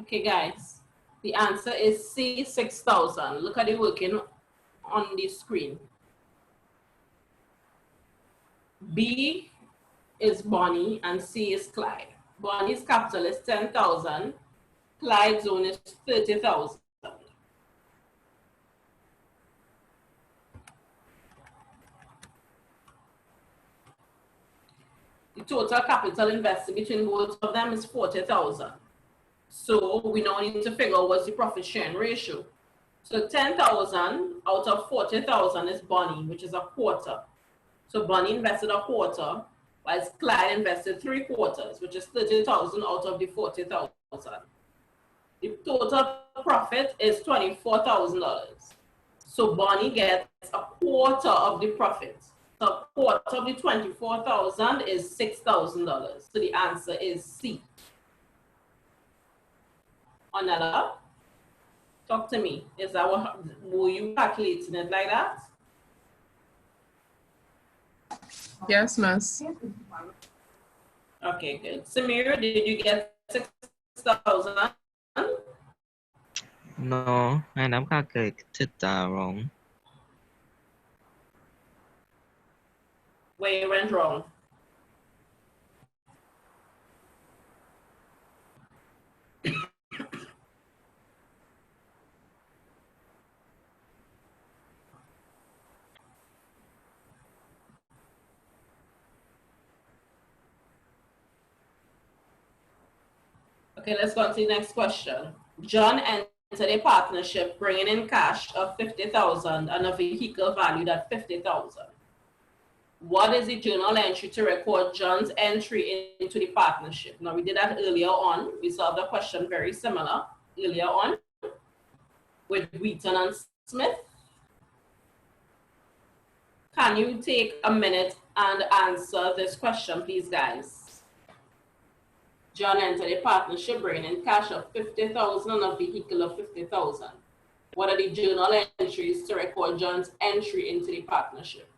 Okay, guys. The answer is C, 6,000. Look at it working on the screen. B is Bonnie and C is Clyde. Bonnie's capital is 10,000. Clyde's own is 30,000. The total capital invested between both of them is 40,000. So we now need to figure out what's the profit sharing ratio. So 10,000 out of 40,000 is Bonnie, which is a quarter. So Bonnie invested a quarter, whilst Clyde invested 3/4, which is 30,000 out of the 40,000. The total profit is $24,000. So Bonnie gets a quarter of the profit. So a quarter of the 24,000 is $6,000. So the answer is C. Another, talk to me. Is that what, were you calculating it like that? Yes, miss. Okay, good. Samir, did you get 6,000? No, and I'm calculated wrong. Where you went wrong? Okay, let's go on to the next question. John entered a partnership bringing in cash of 50,000 and a vehicle valued at 50,000. What is the journal entry to record John's entry into the partnership? Now, we did that earlier on. We solved the question very similar earlier on with Wheaton and Smith. Can you take a minute and answer this question, please, guys? John entered a partnership bringing in cash of 50,000 and a vehicle of 50,000. What are the journal entries to record John's entry into the partnership?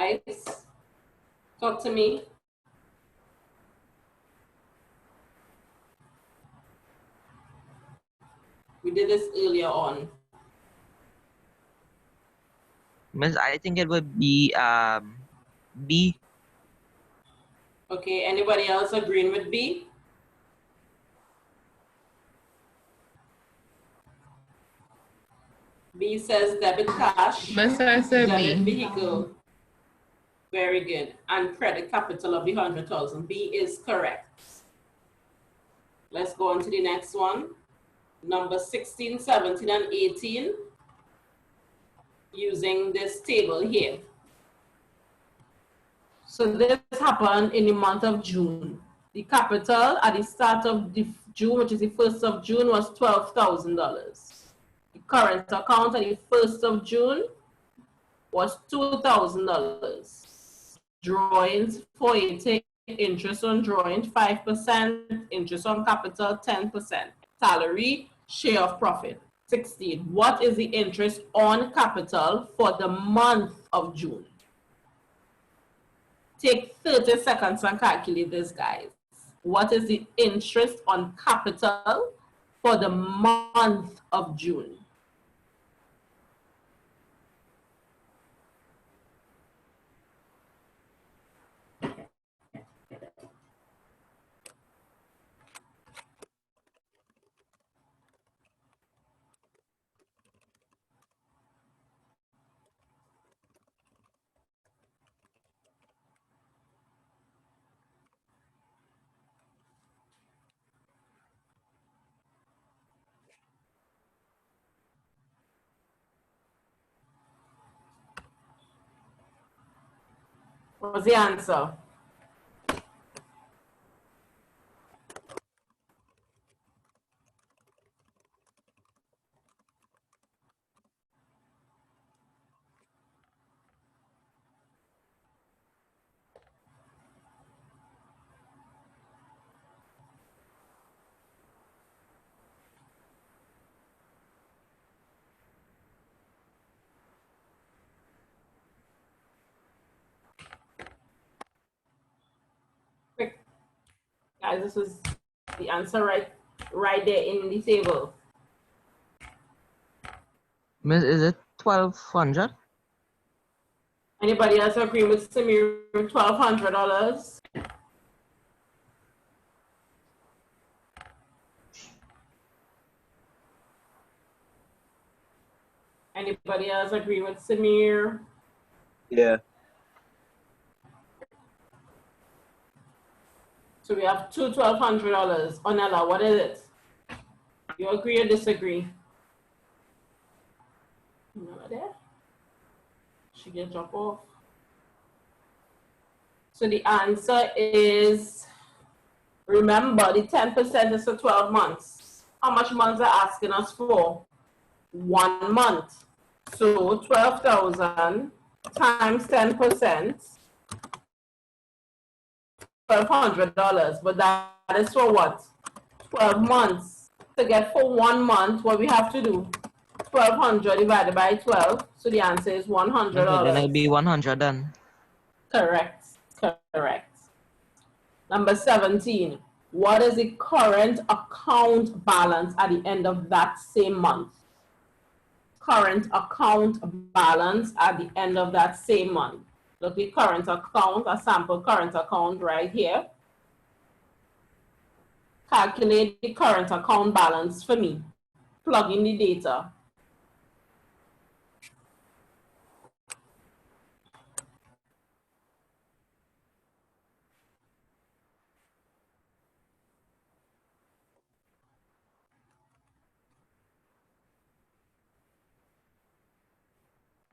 guys? Talk to me. We did this earlier on. Miss, I think it would be B. Okay, anybody else agreeing with B? B says debit cash, Miss, I said debit B. vehicle. Very good. And credit capital of the 100,000. B is correct. Let's go on to the next one. Number 16, 17, and 18. Using this table here. So this happened in the month of June. The capital at the start of June, which is the 1st of June, was $12,000. The current account at the 1st of June was $2,000. Drawings 48, interest on drawings 5%, interest on capital 10%. Salary, share of profit 16. What is the interest on capital for the month of June? Take 30 seconds and calculate this, guys. What is the interest on capital for the month of June? What's the answer? Quick. Guys, this is the answer right there in the table. Miss, is it 1,200? Anybody else agree with Samir, $1,200? Anybody else agree with Samir? Yeah. So we have two $1,200. Onella, what is it? You agree or disagree? Onella there? She get drop off. So the answer is, remember, the 10% is for 12 months. How much months are asking us for? 1 month. So 12,000 times 10%, $1,200. But that is for what? 12 months. To get for 1 month, what we have to do? 1,200 divided by 12. So the answer is $100. Then it'll be 100 then. Correct. Correct. Number 17. What is the current account balance at the end of that same month? Current account balance at the end of that same month. Look at current account, a sample current account right here. Calculate the current account balance for me. Plug in the data.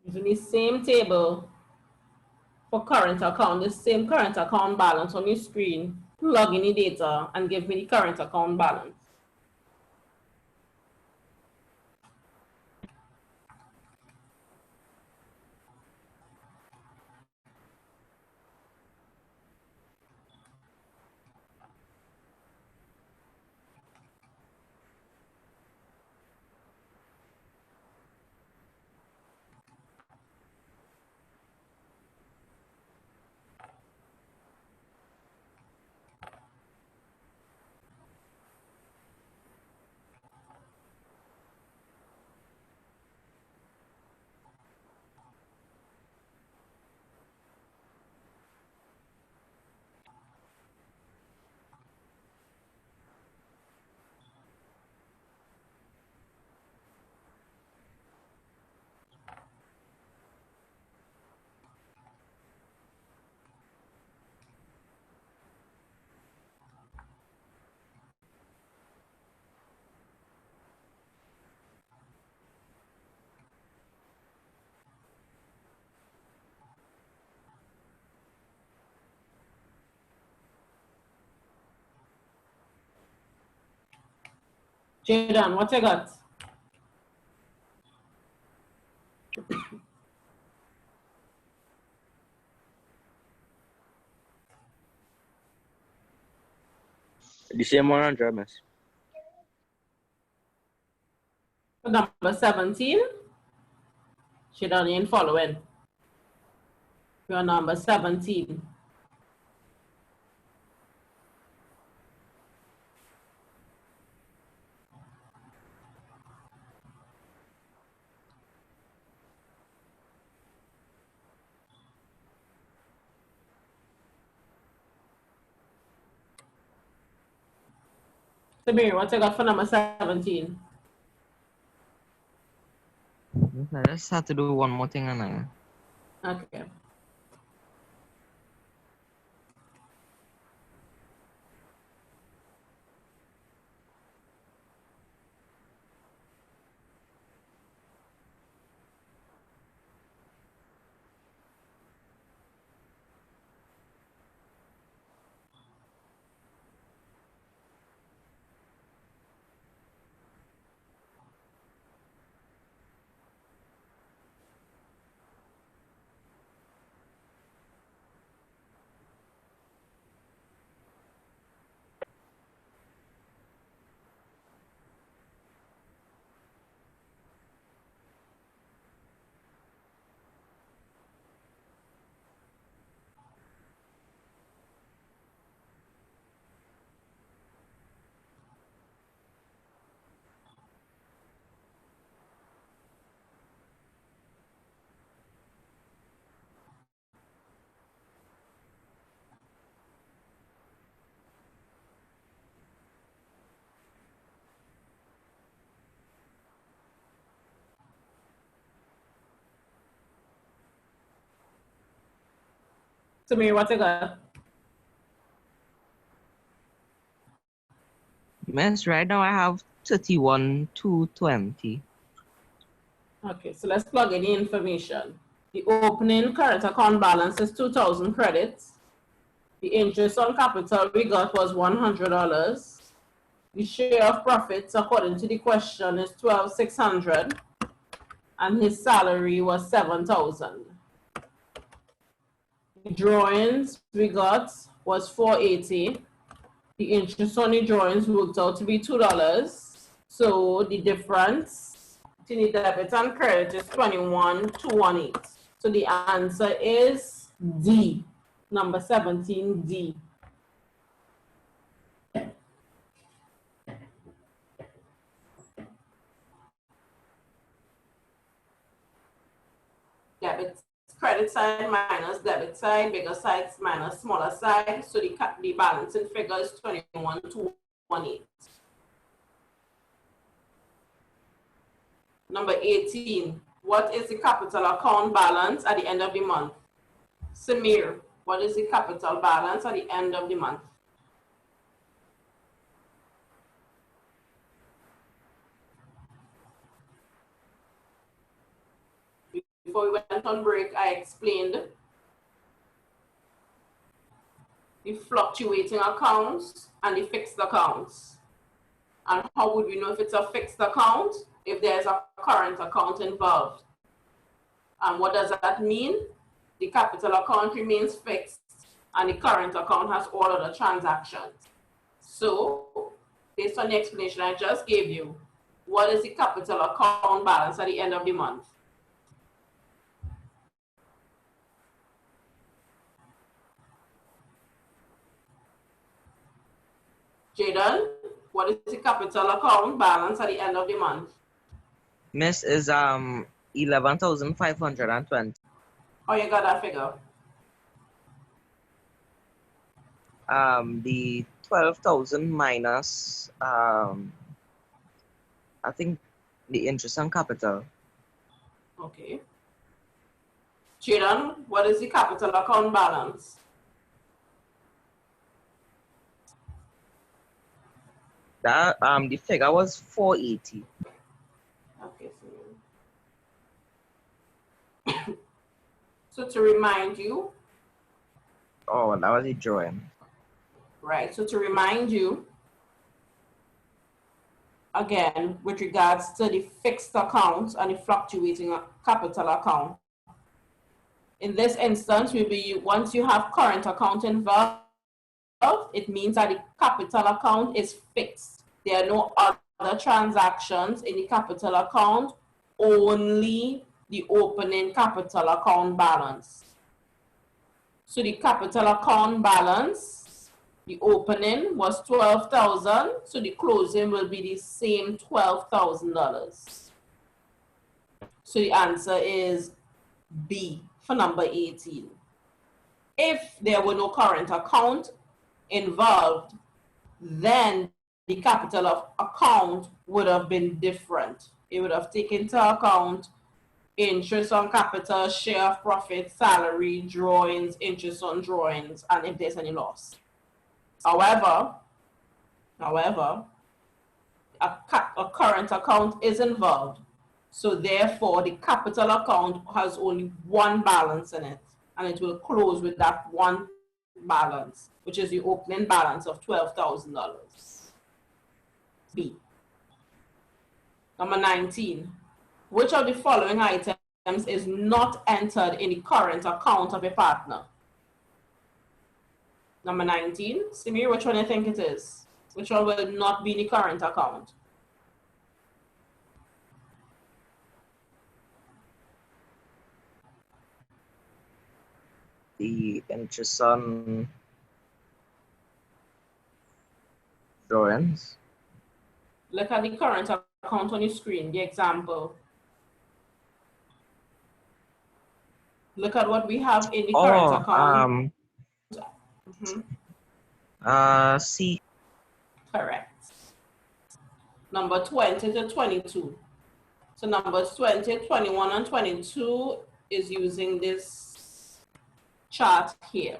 Using the same table for current account, the same current account balance on your screen, plug in the data and give me the current account balance. Jaden, what you got? The same 100, miss. For number 17, Jaden, you ain't following. For number 17. Samir, what you got for number 17? I just had to do one more thing and I. Okay. Samir, what you got? Miss, right now I have 31,220. Okay, so let's plug in the information. The opening current account balance is 2,000 credits. The interest on capital we got was $100. The share of profits according to the question is 12,600, and his salary was 7,000. The drawings we got was 480. The interest on the drawings worked out to be $2. So the difference between the debit and credit is 21,218. So the answer is D, number 17D. Debit, credit side minus debit side, bigger side minus smaller side. So the balancing figure is 21,218. Number 18, what is the capital account balance at the end of the month? Samir, what is the capital balance at the end of the month? Before we went on break, I explained the fluctuating accounts and the fixed accounts. And how would we know if it's a fixed account if there's a current account involved? And what does that mean? The capital account remains fixed and the current account has all other transactions. So, based on the explanation I just gave you, what is the capital account balance at the end of the month? Jaden, what is the capital account balance at the end of the month? Miss is 11,520. How you got that figure? The 12,000 minus I think the interest on capital. Okay. Jaden, what is the capital account balance? That the figure was 480. Okay, so to remind you, Oh, that was a drawing. right, so to remind you, again, with regards to the fixed accounts and the fluctuating capital account. In this instance, once you have current account involved, it means that the capital account is fixed. There are no other transactions in the capital account, only the opening capital account balance. So the capital account balance, the opening was $12,000, so the closing will be the same $12,000. So the answer is B for number 18. If there were no current account involved, then the capital of account would have been different. It would have taken into account interest on capital, share of profit, salary, drawings, interest on drawings, and if there's any loss. However, a current account is involved. So therefore, the capital account has only one balance in it, and it will close with that one balance, which is the opening balance of $12,000. B. Number 19. Which of the following items is not entered in the current account of a partner? Number 19. Samir, which one do you think it is? Which one will not be in the current account? The interest on drawings. Look at the current account on your screen, the example. Look at what we have in the current account. C. Correct. Number 20 to 22. So numbers 20, 21, and 22 is using this chart here.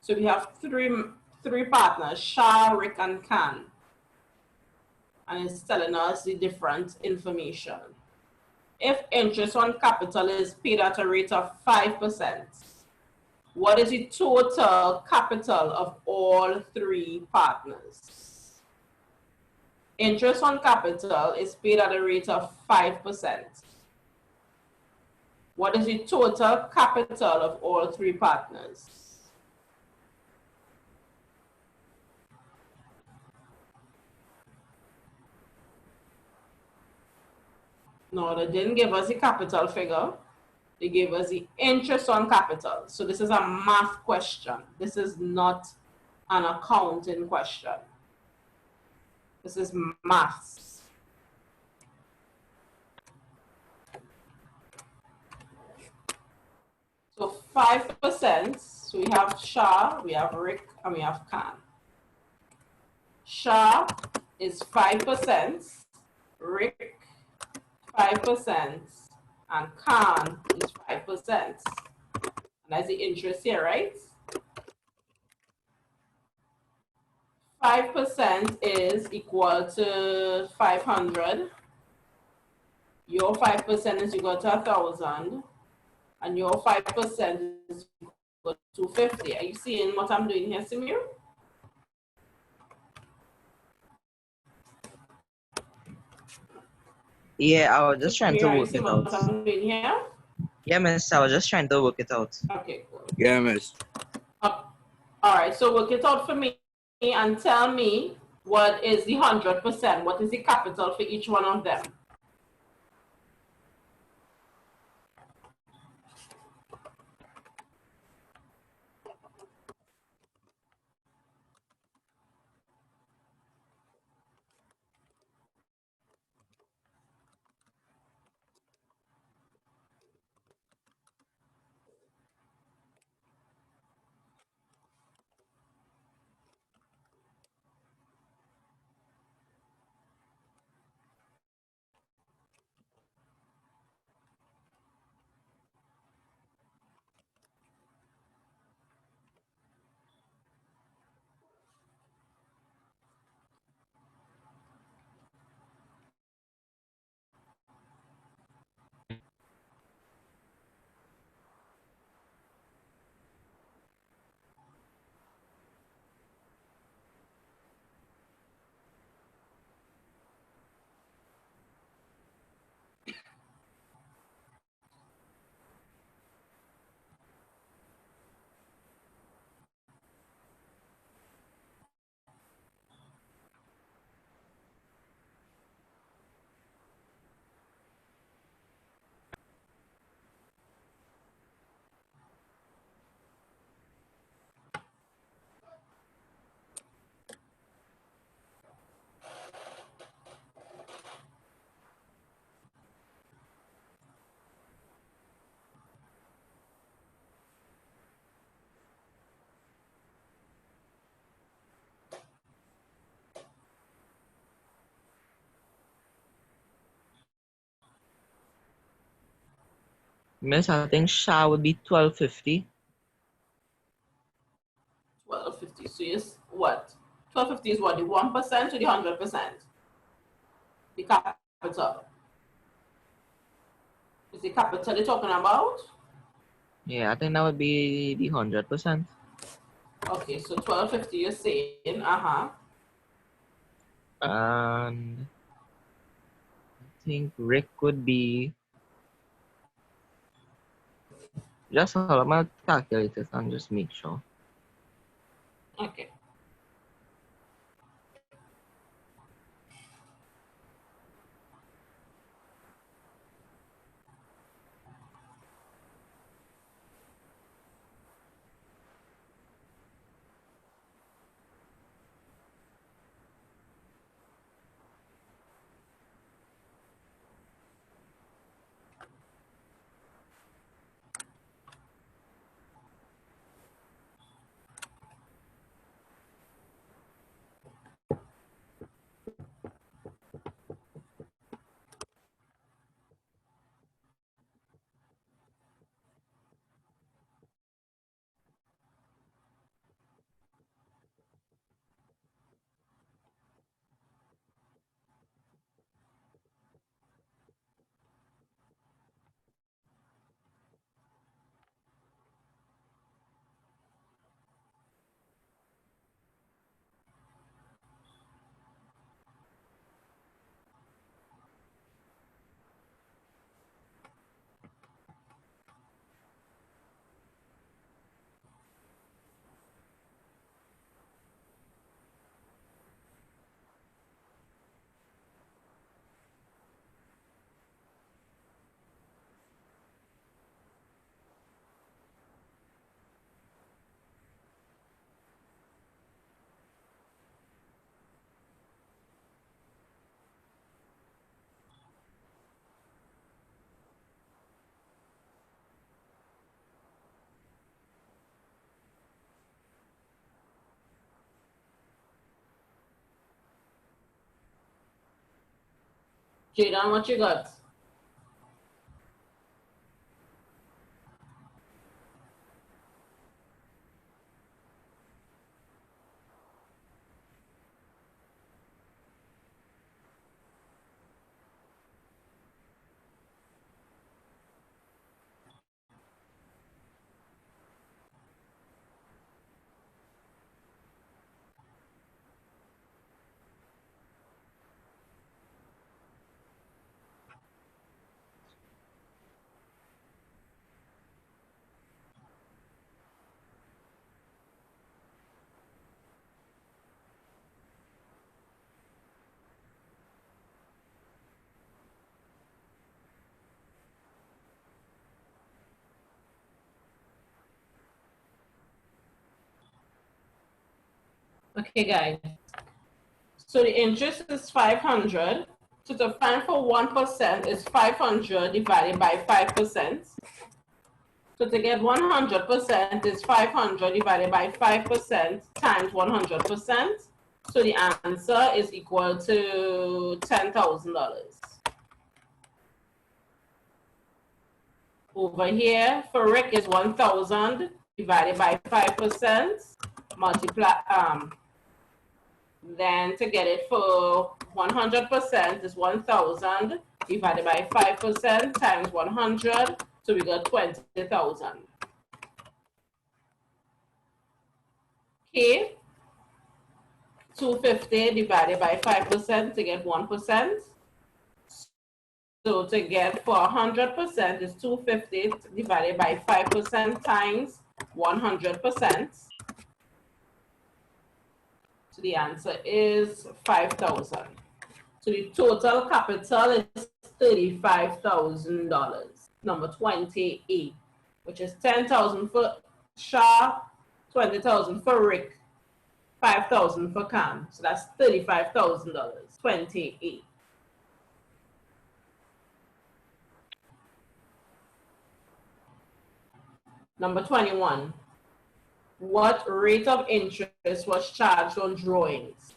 So we have three partners, Shah, Rick, and Khan. And it's telling us the different information. If interest on capital is paid at a rate of 5%, what is the total capital of all three partners? Interest on capital is paid at a rate of 5%. What is the total capital of all three partners? No, they didn't give us the capital figure. They gave us the interest on capital. So this is a math question. This is not an accounting question. This is maths. So 5%, so we have Shah, we have Rick, and we have Khan. Shah is 5%, Rick 5%, and Khan is 5%. And that's the interest here, right? 5% is equal to 500. Your 5% is equal to 1,000. And your 5% is equal to 250. Are you seeing what I'm doing here, Samir? Yeah, I was just trying to work it out. What I'm doing here? Yeah, miss, I was just trying to work it out. Okay, cool. Yeah, miss. All right, so work it out for me and tell me what is the 100%. What is the capital for each one of them? Miss, I think Sha would be 1250. 1250. So yes, what? 1250 is what? The 1% or the 100%? The capital. Is the capital you're talking about? Yeah, I think that would be the 100%. Okay, so 1250 you're saying, uh-huh. And I think Rick would be, just hold up my calculators and just make sure. Okay. Jaden, what you got? Okay, guys. So the interest is 500. So to find for 1% is 500 divided by 5%. So to get 100% is 500 divided by 5% times 100%. So the answer is equal to $10,000. Over here, for Rick is 1,000 divided by 5%, multiply, then to get it for 100% is 1,000 divided by 5% times 100, so we got 20,000. Okay, 250 divided by 5% to get 1%. So to get for 100% is 250 divided by 5% times 100%. So the answer is 5,000. So the total capital is $35,000. Number 28, which is 10,000 for Shah, 20,000 for Rick, 5,000 for Cam. So that's $35,000. 28. Number 21. What rate of interest was charged on drawings?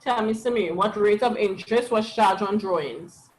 Tell me, Samir, what rate of interest was charged on drawings?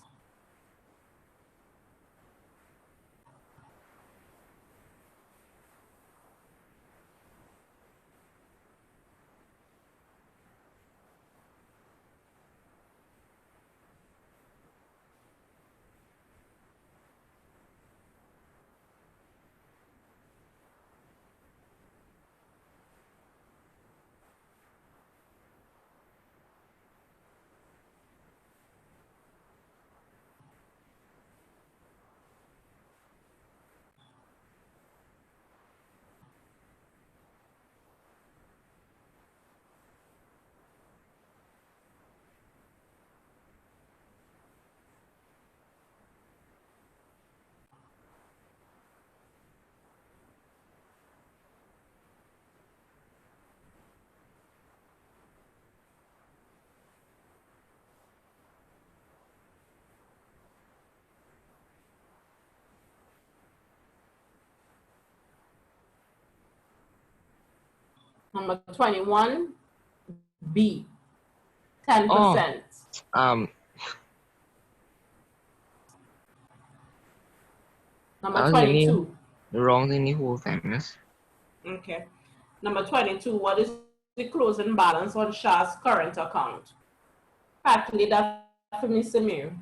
Number 21, B, 10%. Number I was really 22. the wrong thing the whole time, yes. Okay. Number 22, what is the closing balance on Shah's current account? Calculate that for me, Samir.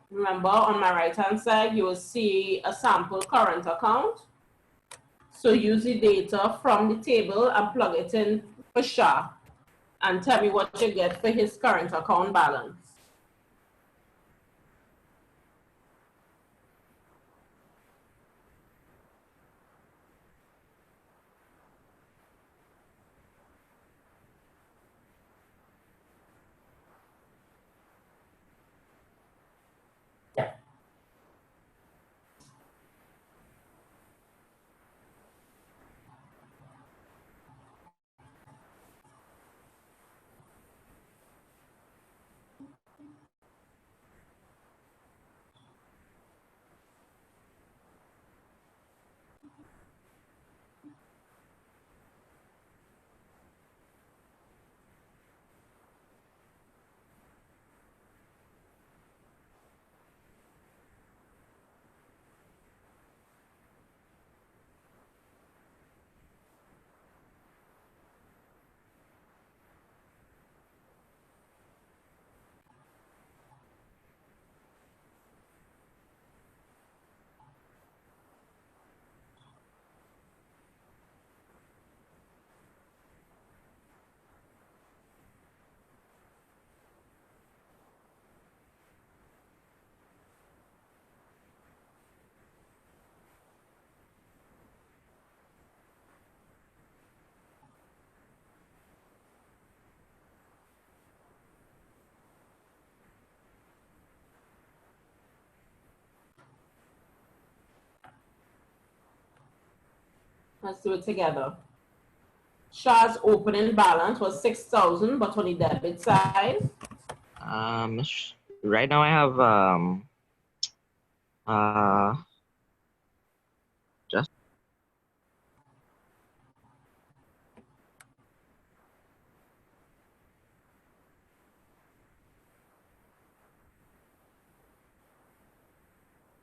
Remember, on my right-hand side, you will see a sample current account. So use the data from the table and plug it in for Shah. And tell me what you get for his current account balance. Let's do it together. Shah's opening balance was 6,000, but on the debit side. Right now I have just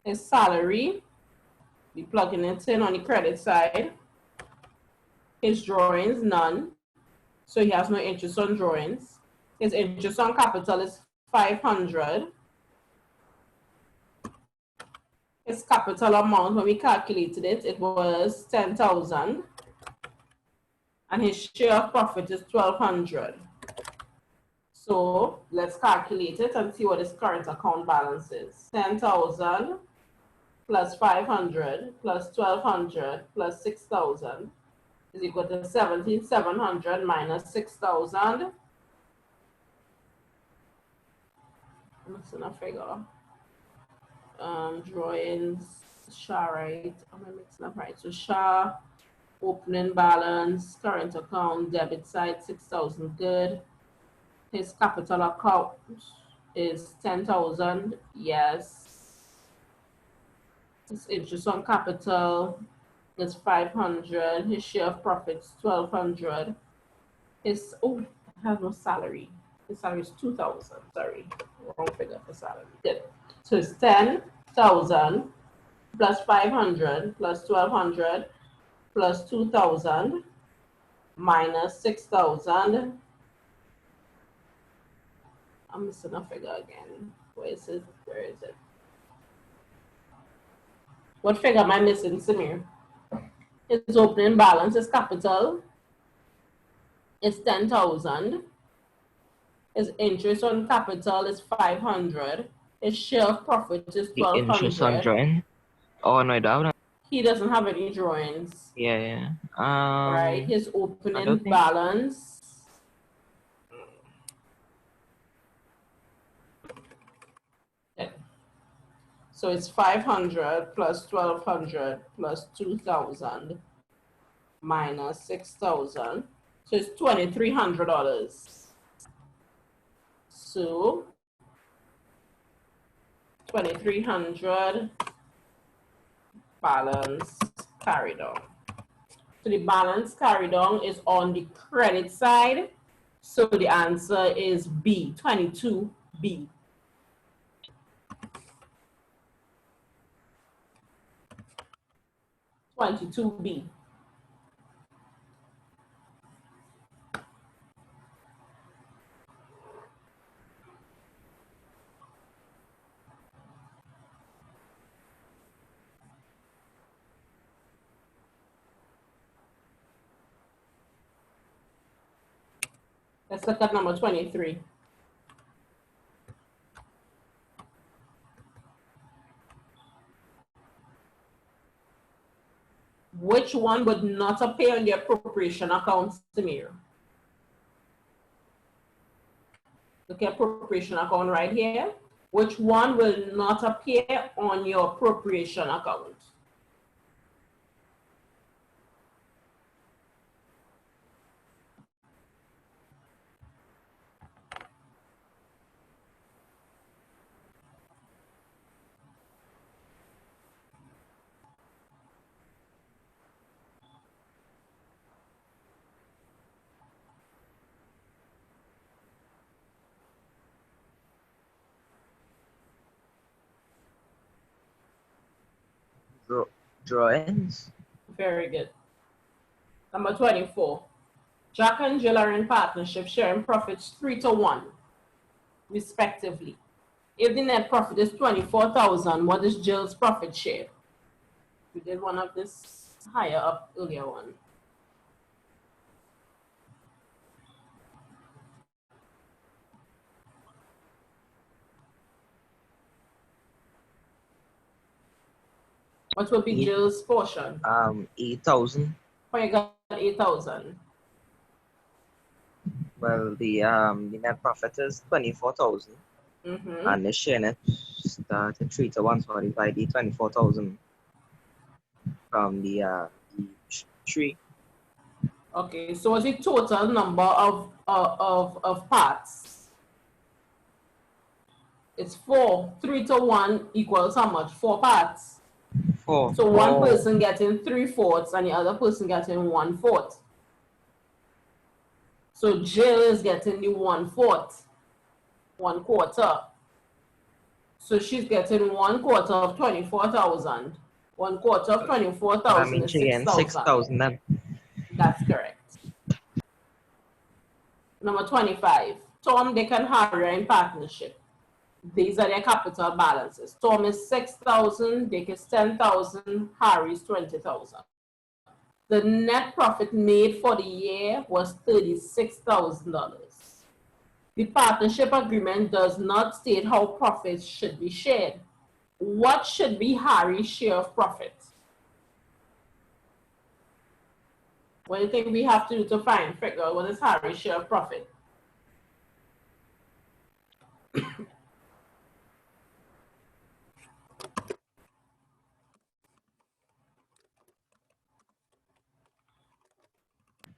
His salary, be plugging it in on the credit side. His drawings, none. So he has no interest on drawings. His interest on capital is 500. His capital amount, when we calculated it, it was 10,000. And his share of profit is 1,200. So let's calculate it and see what his current account balance is. 10,000 plus 500 plus 1,200 plus 6,000 is equal to 17,700 minus 6,000. I'm missing a figure. Drawings, Shah, right? I'm mixing up, right? So Shah, opening balance, current account, debit side, 6,000, good. His capital account is 10,000, yes. His interest on capital is 500. His share of profits 1,200. His, oh, has no salary. His salary is 2,000. Sorry, wrong figure for salary. Good. So it's 10,000 plus 500 plus 1,200 plus 2,000 minus 6,000. I'm missing a figure again. Where is it? Where is it? What figure am I missing, Samir? His opening balance is capital. It's 10,000. His interest on capital is 500. His share of profit is The interest on 1,200. drawing. Oh no, that. He doesn't have any drawings. Yeah. Right. His I opening don't think- balance. Okay. So it's 500 plus 1,200 plus 2,000 minus 6,000. So it's $2,300. So 2,300 balance carried on. So the balance carried on is on the credit side. So the answer is B, 22B. 22B. Let's look at number 23. Which one would not appear on the appropriation account, Samir? Look at appropriation account right here. Which one will not appear on your appropriation account? Drawings. Very good. Number 24. Jack and Jill are in partnership, sharing profits 3-1, respectively. If the net profit is 24,000, what is Jill's profit share? We did one of this higher up earlier one. What will be Jill's portion? 8,000. Oh, you got 8,000. Well, the net profit is 24,000, and the share net started 3-1. Sorry, by the 24,000 from the tree. Okay, so what's the total number of parts? It's 4. 3-1 equals how much? 4 parts. 4. So one person getting 3/4 and the other person getting 1/4. So Jill is getting the 1/4, 1/4. So she's getting 1/4 of 24,000. 1/4 of 24,000 is 6,000. 6,000 then. That's correct. Number 25. Tom, Dick, and Harry are in partnership. These are their capital balances. Tom is 6,000, Dick is 10,000, Harry is 20,000. The net profit made for the year was $36,000. The partnership agreement does not state how profits should be shared. What should be Harry's share of profit? What do you think we have to do to figure out what is Harry's share of profit?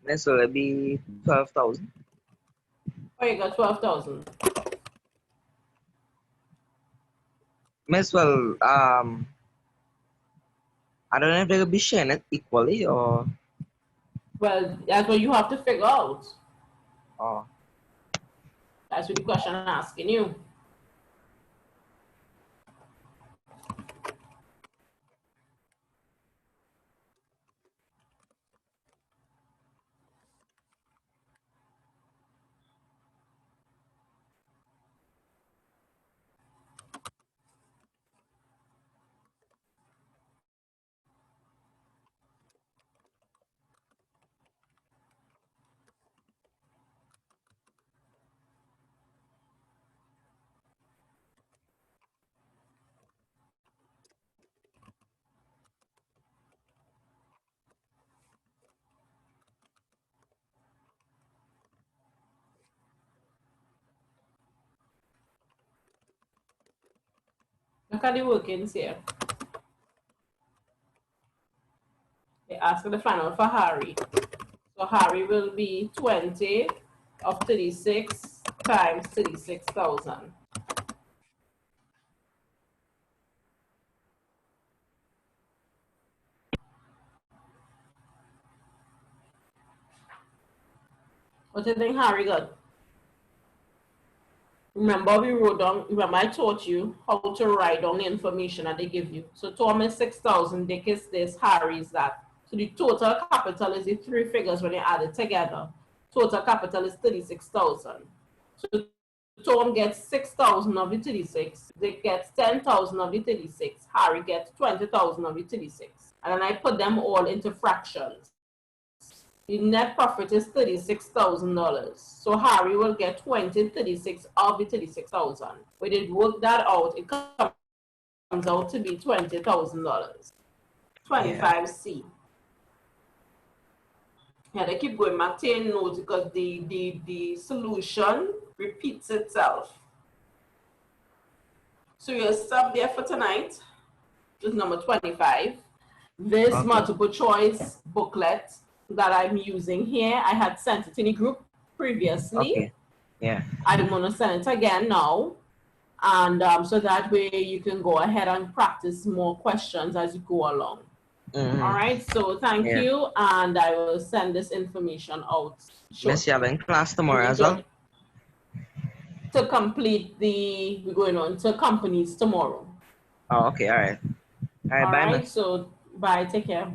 This will be 12,000. Oh, you got 12,000. Miss, well, I don't know if they will be sharing it equally or. Well, that's what you have to figure out. Oh. I That's what the question I'm asking you. Look at the workings here. They ask for the final for Harry. So Harry will be 20 of 36 times 36,000. What do you think Harry got? Remember we wrote down, remember I taught you how to write down the information that they give you. So Tom is 6,000, Dick is this, Harry is that. So the total capital is the three figures when you add it together. Total capital is 36,000. So Tom gets 6,000 of the 36, Dick gets 10,000 of the 36, Harry gets 20,000 of the 36. And then I put them all into fractions. The net profit is $36,000. So Harry will get 36 of the 36,000. We did work that out. It comes out to be $20,000. 25C. Yeah, they keep going back, take notes because the solution repeats itself. So you'll stop there for tonight. This is number 25. This multiple choice booklet that I'm using here, I had sent it in the group previously. Okay. Yeah. I'm going to send it again now. And so that way you can go ahead and practice more questions as you go along. Mm-hmm. All right, so thank you. And I will send this information out shortly. Miss, you having class tomorrow as well? To complete we're going on to companies tomorrow. Oh, okay, all right. All right, bye, All right, miss. so bye, take care.